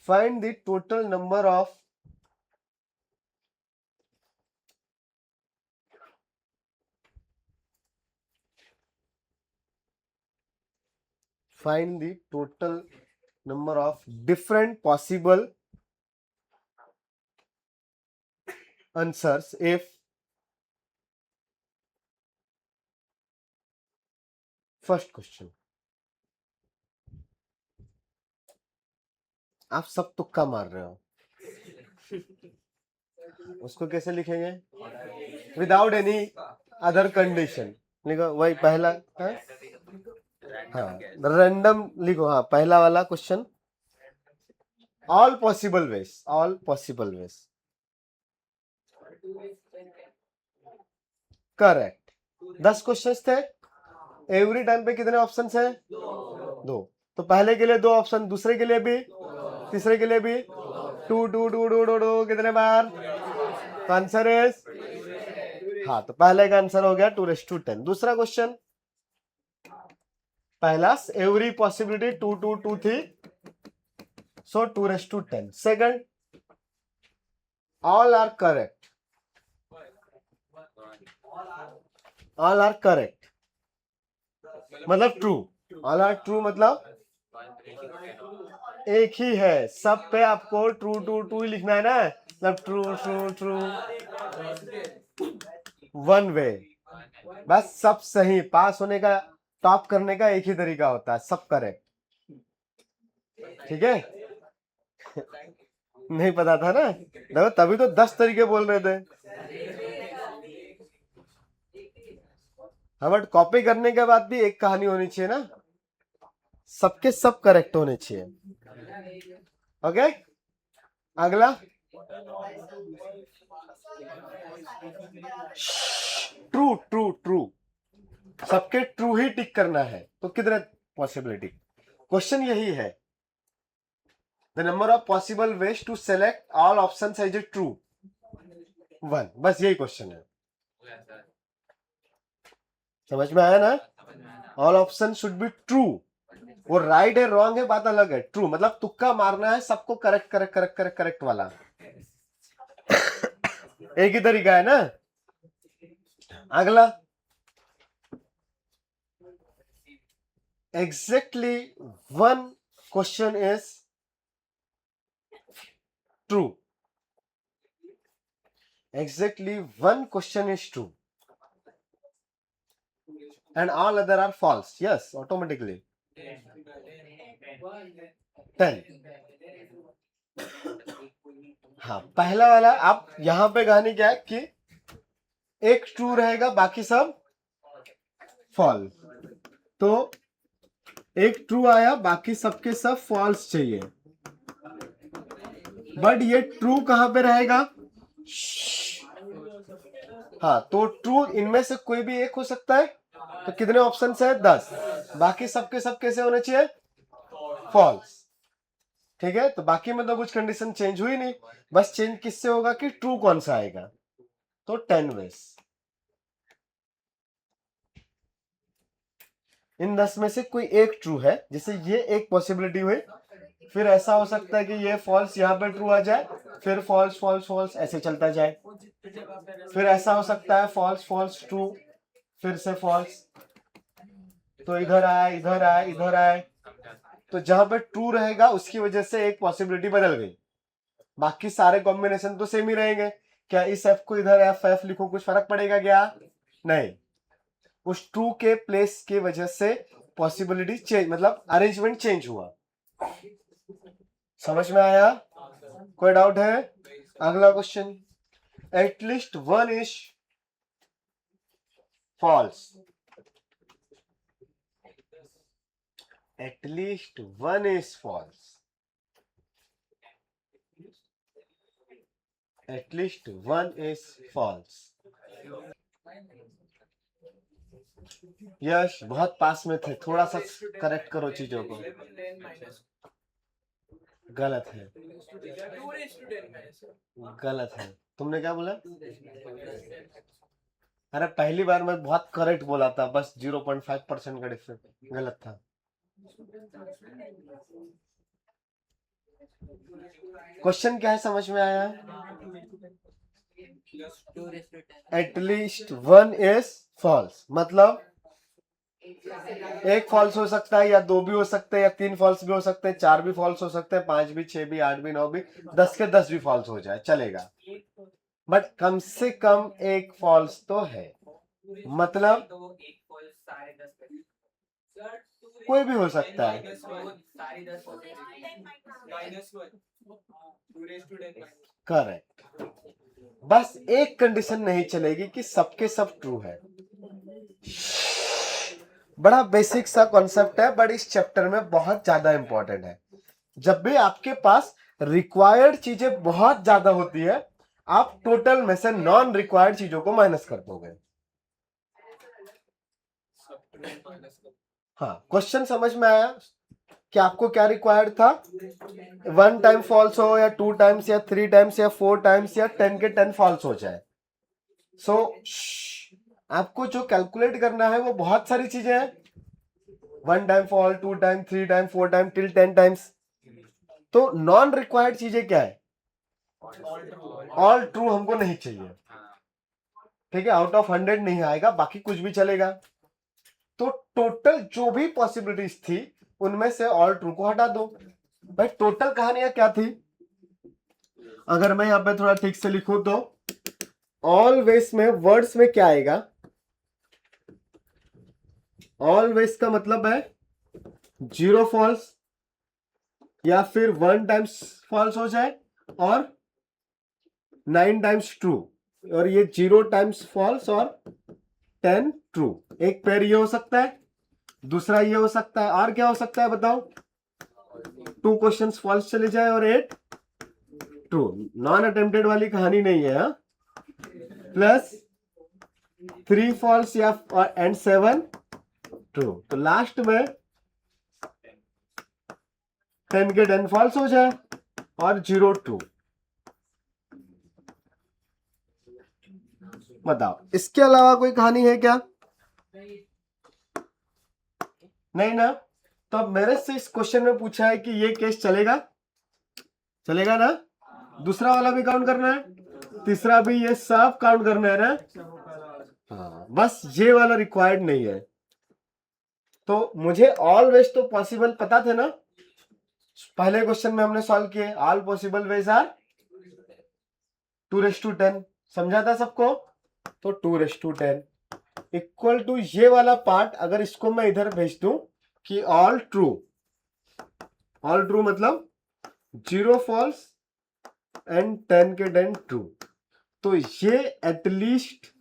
find the total number of different possible answers if first question. आप सब तुक्का मार रहे हो, उसको कैसे लिखेंगे? विदाउट एनी अदर कंडीशन लिखो, वही पहला है? हाँ रैंडम लिखो। हाँ पहला वाला question, all possible ways correct. 10 questions थे, एवरी टाइम पे कितने ऑप्शंस है? 2। तो पहले के लिए 2 ऑप्शन, दूसरे के लिए भी, तीसरे के लिए भी 2 2 2 2 2 2 कितने बार? तो आंसर इज, हाँ तो पहले का आंसर हो गया 2:10। दूसरा क्वेश्चन, पहला एवरी पॉसिबिलिटी 2 2 2 थी, so 2:10। Second, all are correct, all are correct मतलब ट्रू, ऑल आर ट्रू मतलब एक ही है, सब पे आपको ट्रू टू ट्रू ही लिखना है ना, मतलब true true true, one way. बस सब सही, पास होने का, टॉप करने का एक ही तरीका होता है, सब करेक्ट। ठीक है नहीं पता था ना, देखो तभी तो 10 तरीके बोल रहे थे। हाँ बट कॉपी करने के बाद भी एक कहानी होनी चाहिए ना, सबके सब करेक्ट होने चाहिए। ओके अगला, ट्रू ट्रू ट्रू, सबके ट्रू ही टिक करना है। तो कितने पॉसिबिलिटी? क्वेश्चन यही है, the number of possible ways to select all options as a true 1, बस यही क्वेश्चन है। समझ में आया ना? All option should be true. वो राइट है रॉन्ग है बात अलग है, ट्रू मतलब तुक्का मारना है, सबको correct correct correct correct correct वाला एक ही तरीका है ना। अगला, exactly one question is true, exactly one question is true and all other are false. Yes, automatically 10। हाँ पहला वाला, आप यहां पे कहानी क्या है कि एक ट्रू रहेगा बाकी सब फॉल्स, तो एक ट्रू आया बाकी सबके सब फॉल्स चाहिए, बट ये ट्रू कहां पे रहेगा? हाँ तो ट्रू इनमें से कोई भी एक हो सकता है, तो कितने ऑप्शन है? 10, बाकी सबके सब कैसे होने चाहिए? फॉल्स। ठीक है, तो बाकी में तो कुछ कंडीशन चेंज हुई नहीं, बस चेंज किससे होगा कि ट्रू कौन सा आएगा, तो 10 वेज। इन 10 में से कोई एक ट्रू है, जैसे ये एक पॉसिबिलिटी हुई, फिर ऐसा हो सकता है कि ये फॉल्स यहाँ पे ट्रू आ जाए, फिर फॉल्स फॉल्स फॉल्स ऐसे चलता जाए, फिर ऐसा हो सकता है फॉल्स फॉल्स ट्रू, फिर से फॉल्स, तो इधर आए इधर आए इधर आए, तो जहां पे ट्रू रहेगा उसकी वजह से एक पॉसिबिलिटी बदल गई, बाकी सारे कॉम्बिनेशन तो सेम ही रहेंगे, क्या इस एफ को इधर एफ एफ लिखो, कुछ फर्क पड़ेगा क्या? नहीं, उस ट्रू के प्लेस के वजह से पॉसिबिलिटी चेंज, मतलब अरेंजमेंट चेंज हुआ। समझ में आया? कोई डाउट है? अगला question, at least one is false. At least one is false. At least one is false. Yash बहुत पास में थे, थोड़ा सा करेक्ट करो चीजों को। गलत है, गलत है। तुमने क्या बोला? अरे पहली बार मैं बहुत करेक्ट बोला था, बस 0.5% का डिफरेंस, गलत था। क्वेश्चन क्या है, समझ में आया? एटलीस्ट वन इज फॉल्स, मतलब एक फॉल्स हो सकता है, या दो भी हो सकते हैं, या तीन फॉल्स भी हो सकते हैं, चार भी फॉल्स हो सकते हैं, 5 भी, 6 भी, 8 भी, 9 भी, 10 के 10 भी फॉल्स हो जाए चलेगा, बट कम से कम एक फॉल्स तो है। मतलब कोई भी हो सकता है। करेक्ट, बस एक कंडीशन नहीं चलेगी कि सबके सब ट्रू है। बड़ा बेसिक सा कॉन्सेप्ट है, बट इस चैप्टर में बहुत ज्यादा इंपॉर्टेंट है। जब भी आपके पास रिक्वायर्ड चीजें बहुत ज्यादा होती है, आप टोटल में से नॉन रिक्वायर्ड चीजों को माइनस कर दोगे। हाँ, क्वेश्चन समझ में आया कि आपको क्या रिक्वायर्ड था? 1 टाइम फॉल्स हो, या 2 टाइम्स, या 3 टाइम्स, या 4 टाइम्स, या 10 के 10 फॉल्स हो जाए। सो आपको जो कैलकुलेट करना है वो बहुत सारी चीजें हैं। 1 time fall, 2 time, 3 time, 4 time, till 10 times. तो नॉन रिक्वायर्ड चीजें क्या है? ऑल ट्रू हमको नहीं चाहिए, ठीक है? आउट ऑफ 100 नहीं आएगा, बाकी कुछ भी चलेगा। तो टोटल जो भी पॉसिबिलिटीज थी उनमें से ऑल ट्रू को हटा दो। भाई टोटल कहानियां क्या थी? अगर मैं यहां पे थोड़ा ठीक से लिखूं तो ऑलवेज में वर्ड्स में क्या आएगा? ऑलवेज का मतलब है 0 फॉल्स, या फिर 1 टाइम्स फॉल्स हो जाए और 9 टाइम्स ट्रू, और ये 0 टाइम्स फॉल्स और 10 ट्रू। एक पेयर ये हो सकता है, दूसरा ये हो सकता है, और क्या हो सकता है बताओ? 2 क्वेश्चंस फॉल्स चले जाए और 8 ट्रू। नॉन अटेम्प्टेड वाली कहानी नहीं है। हाँ, प्लस 3 फॉल्स या एंड 7 ट्रू। तो लास्ट में 10 के 10 फॉल्स हो जाए और 0 ट्रू। बताओ, इसके अलावा कोई कहानी है क्या? नहीं ना? तो अब मेरे से इस क्वेश्चन में पूछा है कि ये केस चलेगा, चलेगा ना? दूसरा वाला भी काउंट करना है, तीसरा भी, ये सब काउंट करना है ना? हाँ, बस ये वाला रिक्वायर्ड नहीं है। तो मुझे ऑलवेज तो पॉसिबल पता थे ना, पहले क्वेश्चन में हमने सॉल्व किए। ऑल पॉसिबल वेज आर 2⁻10, समझा था सबको? तो 2⁻10 इक्वल टू ये वाला पार्ट, अगर इसको मैं इधर भेज दूं कि ऑल ट्रू, ऑल ट्रू मतलब 0 फॉल्स एंड 10 के 10 ट्रू, तो ये एटलीस्ट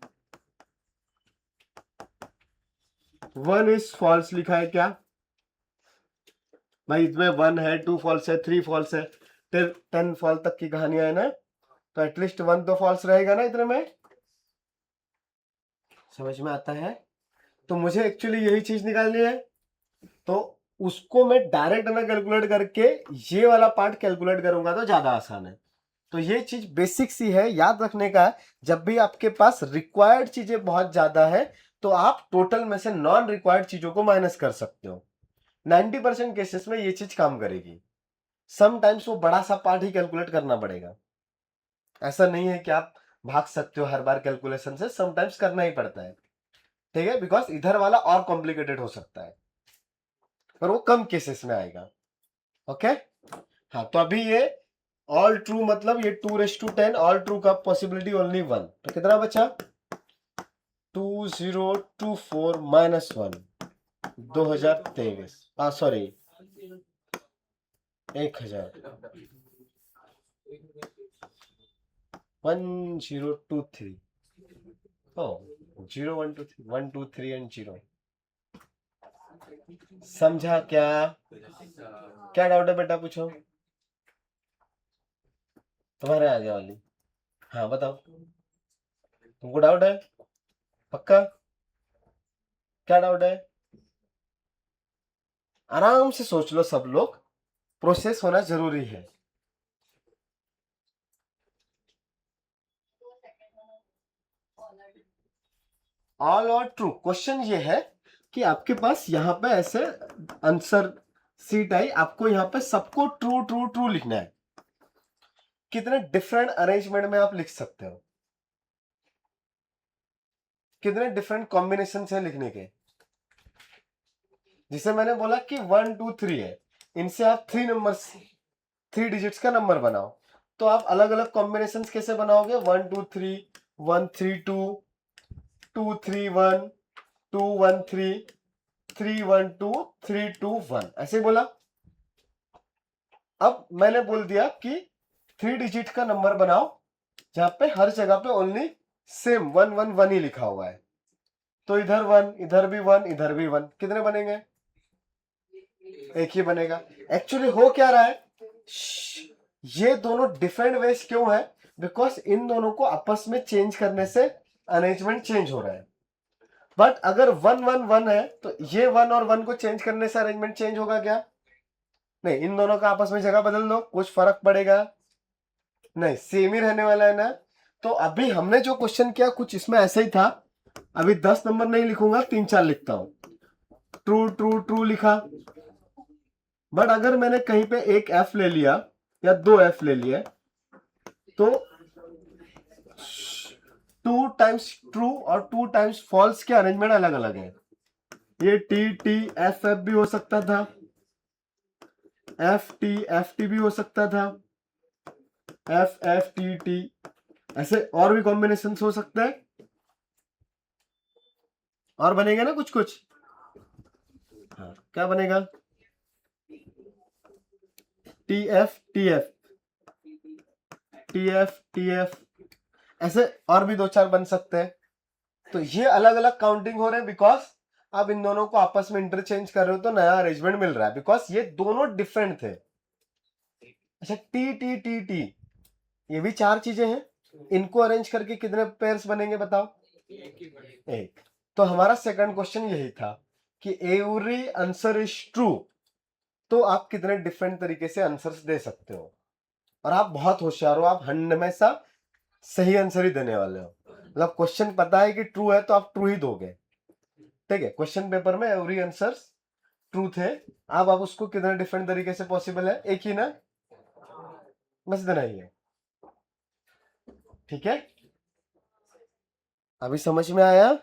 1 इज फॉल्स लिखा है क्या? भाई इसमें 1 है, 2 फॉल्स है, 3 फॉल्स है, 10 फॉल्स तक की कहानियां है ना, तो एटलीस्ट 1 तो फॉल्स रहेगा ना इतने में। समझ में आता है? तो मुझे एक्चुअली यही चीज निकालनी है, तो उसको मैं डायरेक्ट ना कैलकुलेट करके ये वाला पार्ट कैलकुलेट करूंगा तो ज्यादा आसान है। तो ये चीज बेसिक सी है, याद रखने का। जब भी आपके पास रिक्वायर्ड चीजें बहुत ज्यादा है तो आप टोटल में से नॉन रिक्वायर्ड चीजों को माइनस कर सकते हो। 90% केसेस में ये चीज काम करेगी। समटाइम्स वो बड़ा सा पार्ट ही कैलकुलेट करना पड़ेगा। ऐसा नहीं है कि आप भाग सकते हो हर बार कैलकुलेशन से, समटाइम्स करना ही पड़ता है, ठीक है? बिकॉज इधर वाला और कॉम्प्लिकेटेड हो सकता है, पर वो कम केसेस में आएगा। ओके? हाँ, तो अभी ये ऑल ट्रू मतलब ये 2^10, ऑल ट्रू का पॉसिबिलिटी ओनली 1, तो कितना बचा 2024 माइनस 1 2023, सॉरी 1000 1023 0 1 2 3 1 2 3 एंड 0। समझा क्या? क्या डाउट है बेटा, पूछो, तुम्हारे आगे वाली। हाँ बताओ, तुमको डाउट है पक्का? क्या डाउट है? आराम से सोच लो सब लोग, प्रोसेस होना जरूरी है। ऑल और ट्रू, क्वेश्चन ये है कि आपके पास यहाँ पे ऐसे आंसर सीट आई, आपको यहाँ पे सबको ट्रू ट्रू ट्रू लिखना है। कितने डिफरेंट अरेंजमेंट में आप लिख सकते हो, कितने डिफरेंट कॉम्बिनेशन है लिखने के। जिसे मैंने बोला कि 1 2 3 है, इनसे आप 3 नंबर्स 3 डिजिट्स का नंबर बनाओ, तो आप अलग अलग कॉम्बिनेशन कैसे बनाओगे? 1 2 3 1 3 2 2 3 1 2 1 3 3 1 2 3 2 1, ऐसे बोला। अब मैंने बोल दिया कि 3 डिजिट का नंबर बनाओ जहां पे हर जगह पे ओनली सेम 1 1 1 ही लिखा हुआ है, तो इधर 1 इधर भी 1 इधर भी 1, कितने बनेंगे? एक ही बनेगा। एक्चुअली हो क्या रहा है, ये दोनों डिफरेंट वेज क्यों है? बिकॉज इन दोनों को आपस में चेंज करने से अरेंजमेंट चेंज हो रहा है। बट अगर 1 1 1 है तो ये 1 और 1 को चेंज करने से अरेंजमेंट चेंज होगा क्या? नहीं, इन दोनों का आपस में जगह बदल दो, कुछ फर्क पड़ेगा नहीं, सेम ही रहने वाला है ना। तो अभी हमने जो क्वेश्चन किया कुछ इसमें ऐसे ही था। अभी 10 नंबर नहीं लिखूंगा, 3 4 लिखता हूं। ट्रू ट्रू ट्रू लिखा, बट अगर मैंने कहीं पे एक एफ ले लिया या 2 एफ ले लिए तो 2 टाइम्स ट्रू और 2 टाइम्स फॉल्स के अरेंजमेंट अलग अलग है। ये टी टी एफ एफ भी हो सकता था, एफ टी भी हो सकता था, एफ एफ टी टी, ऐसे और भी कॉम्बिनेशन हो सकते हैं, और बनेगा ना कुछ कुछ। हाँ, क्या बनेगा? T F T F T F T F, ऐसे और भी 2 4 बन सकते हैं। तो ये अलग अलग काउंटिंग हो रहे हैं बिकॉज आप इन दोनों को आपस में इंटरचेंज कर रहे हो तो नया अरेंजमेंट मिल रहा है, बिकॉज ये दोनों डिफरेंट थे। अच्छा, टी टी टी टी, ये भी 4 चीजें हैं, इनको अरेंज करके कितने पेयर्स बनेंगे बताओ? एक। तो हमारा सेकंड क्वेश्चन यही था कि एवरी आंसर इज ट्रू, तो आप कितने डिफरेंट तरीके से आंसर्स दे सकते हो। और आप बहुत होशियार हो, आप हमेशा सही आंसर ही देने वाले हो। मतलब क्वेश्चन पता है कि ट्रू है तो आप ट्रू ही दोगे, ठीक है। क्वेश्चन पेपर में एवरी आंसर ट्रू थे, अब आप उसको कितने डिफरेंट तरीके से पॉसिबल है? एक ही ना, बस इतना ही है, ठीक है। अभी समझ में आया?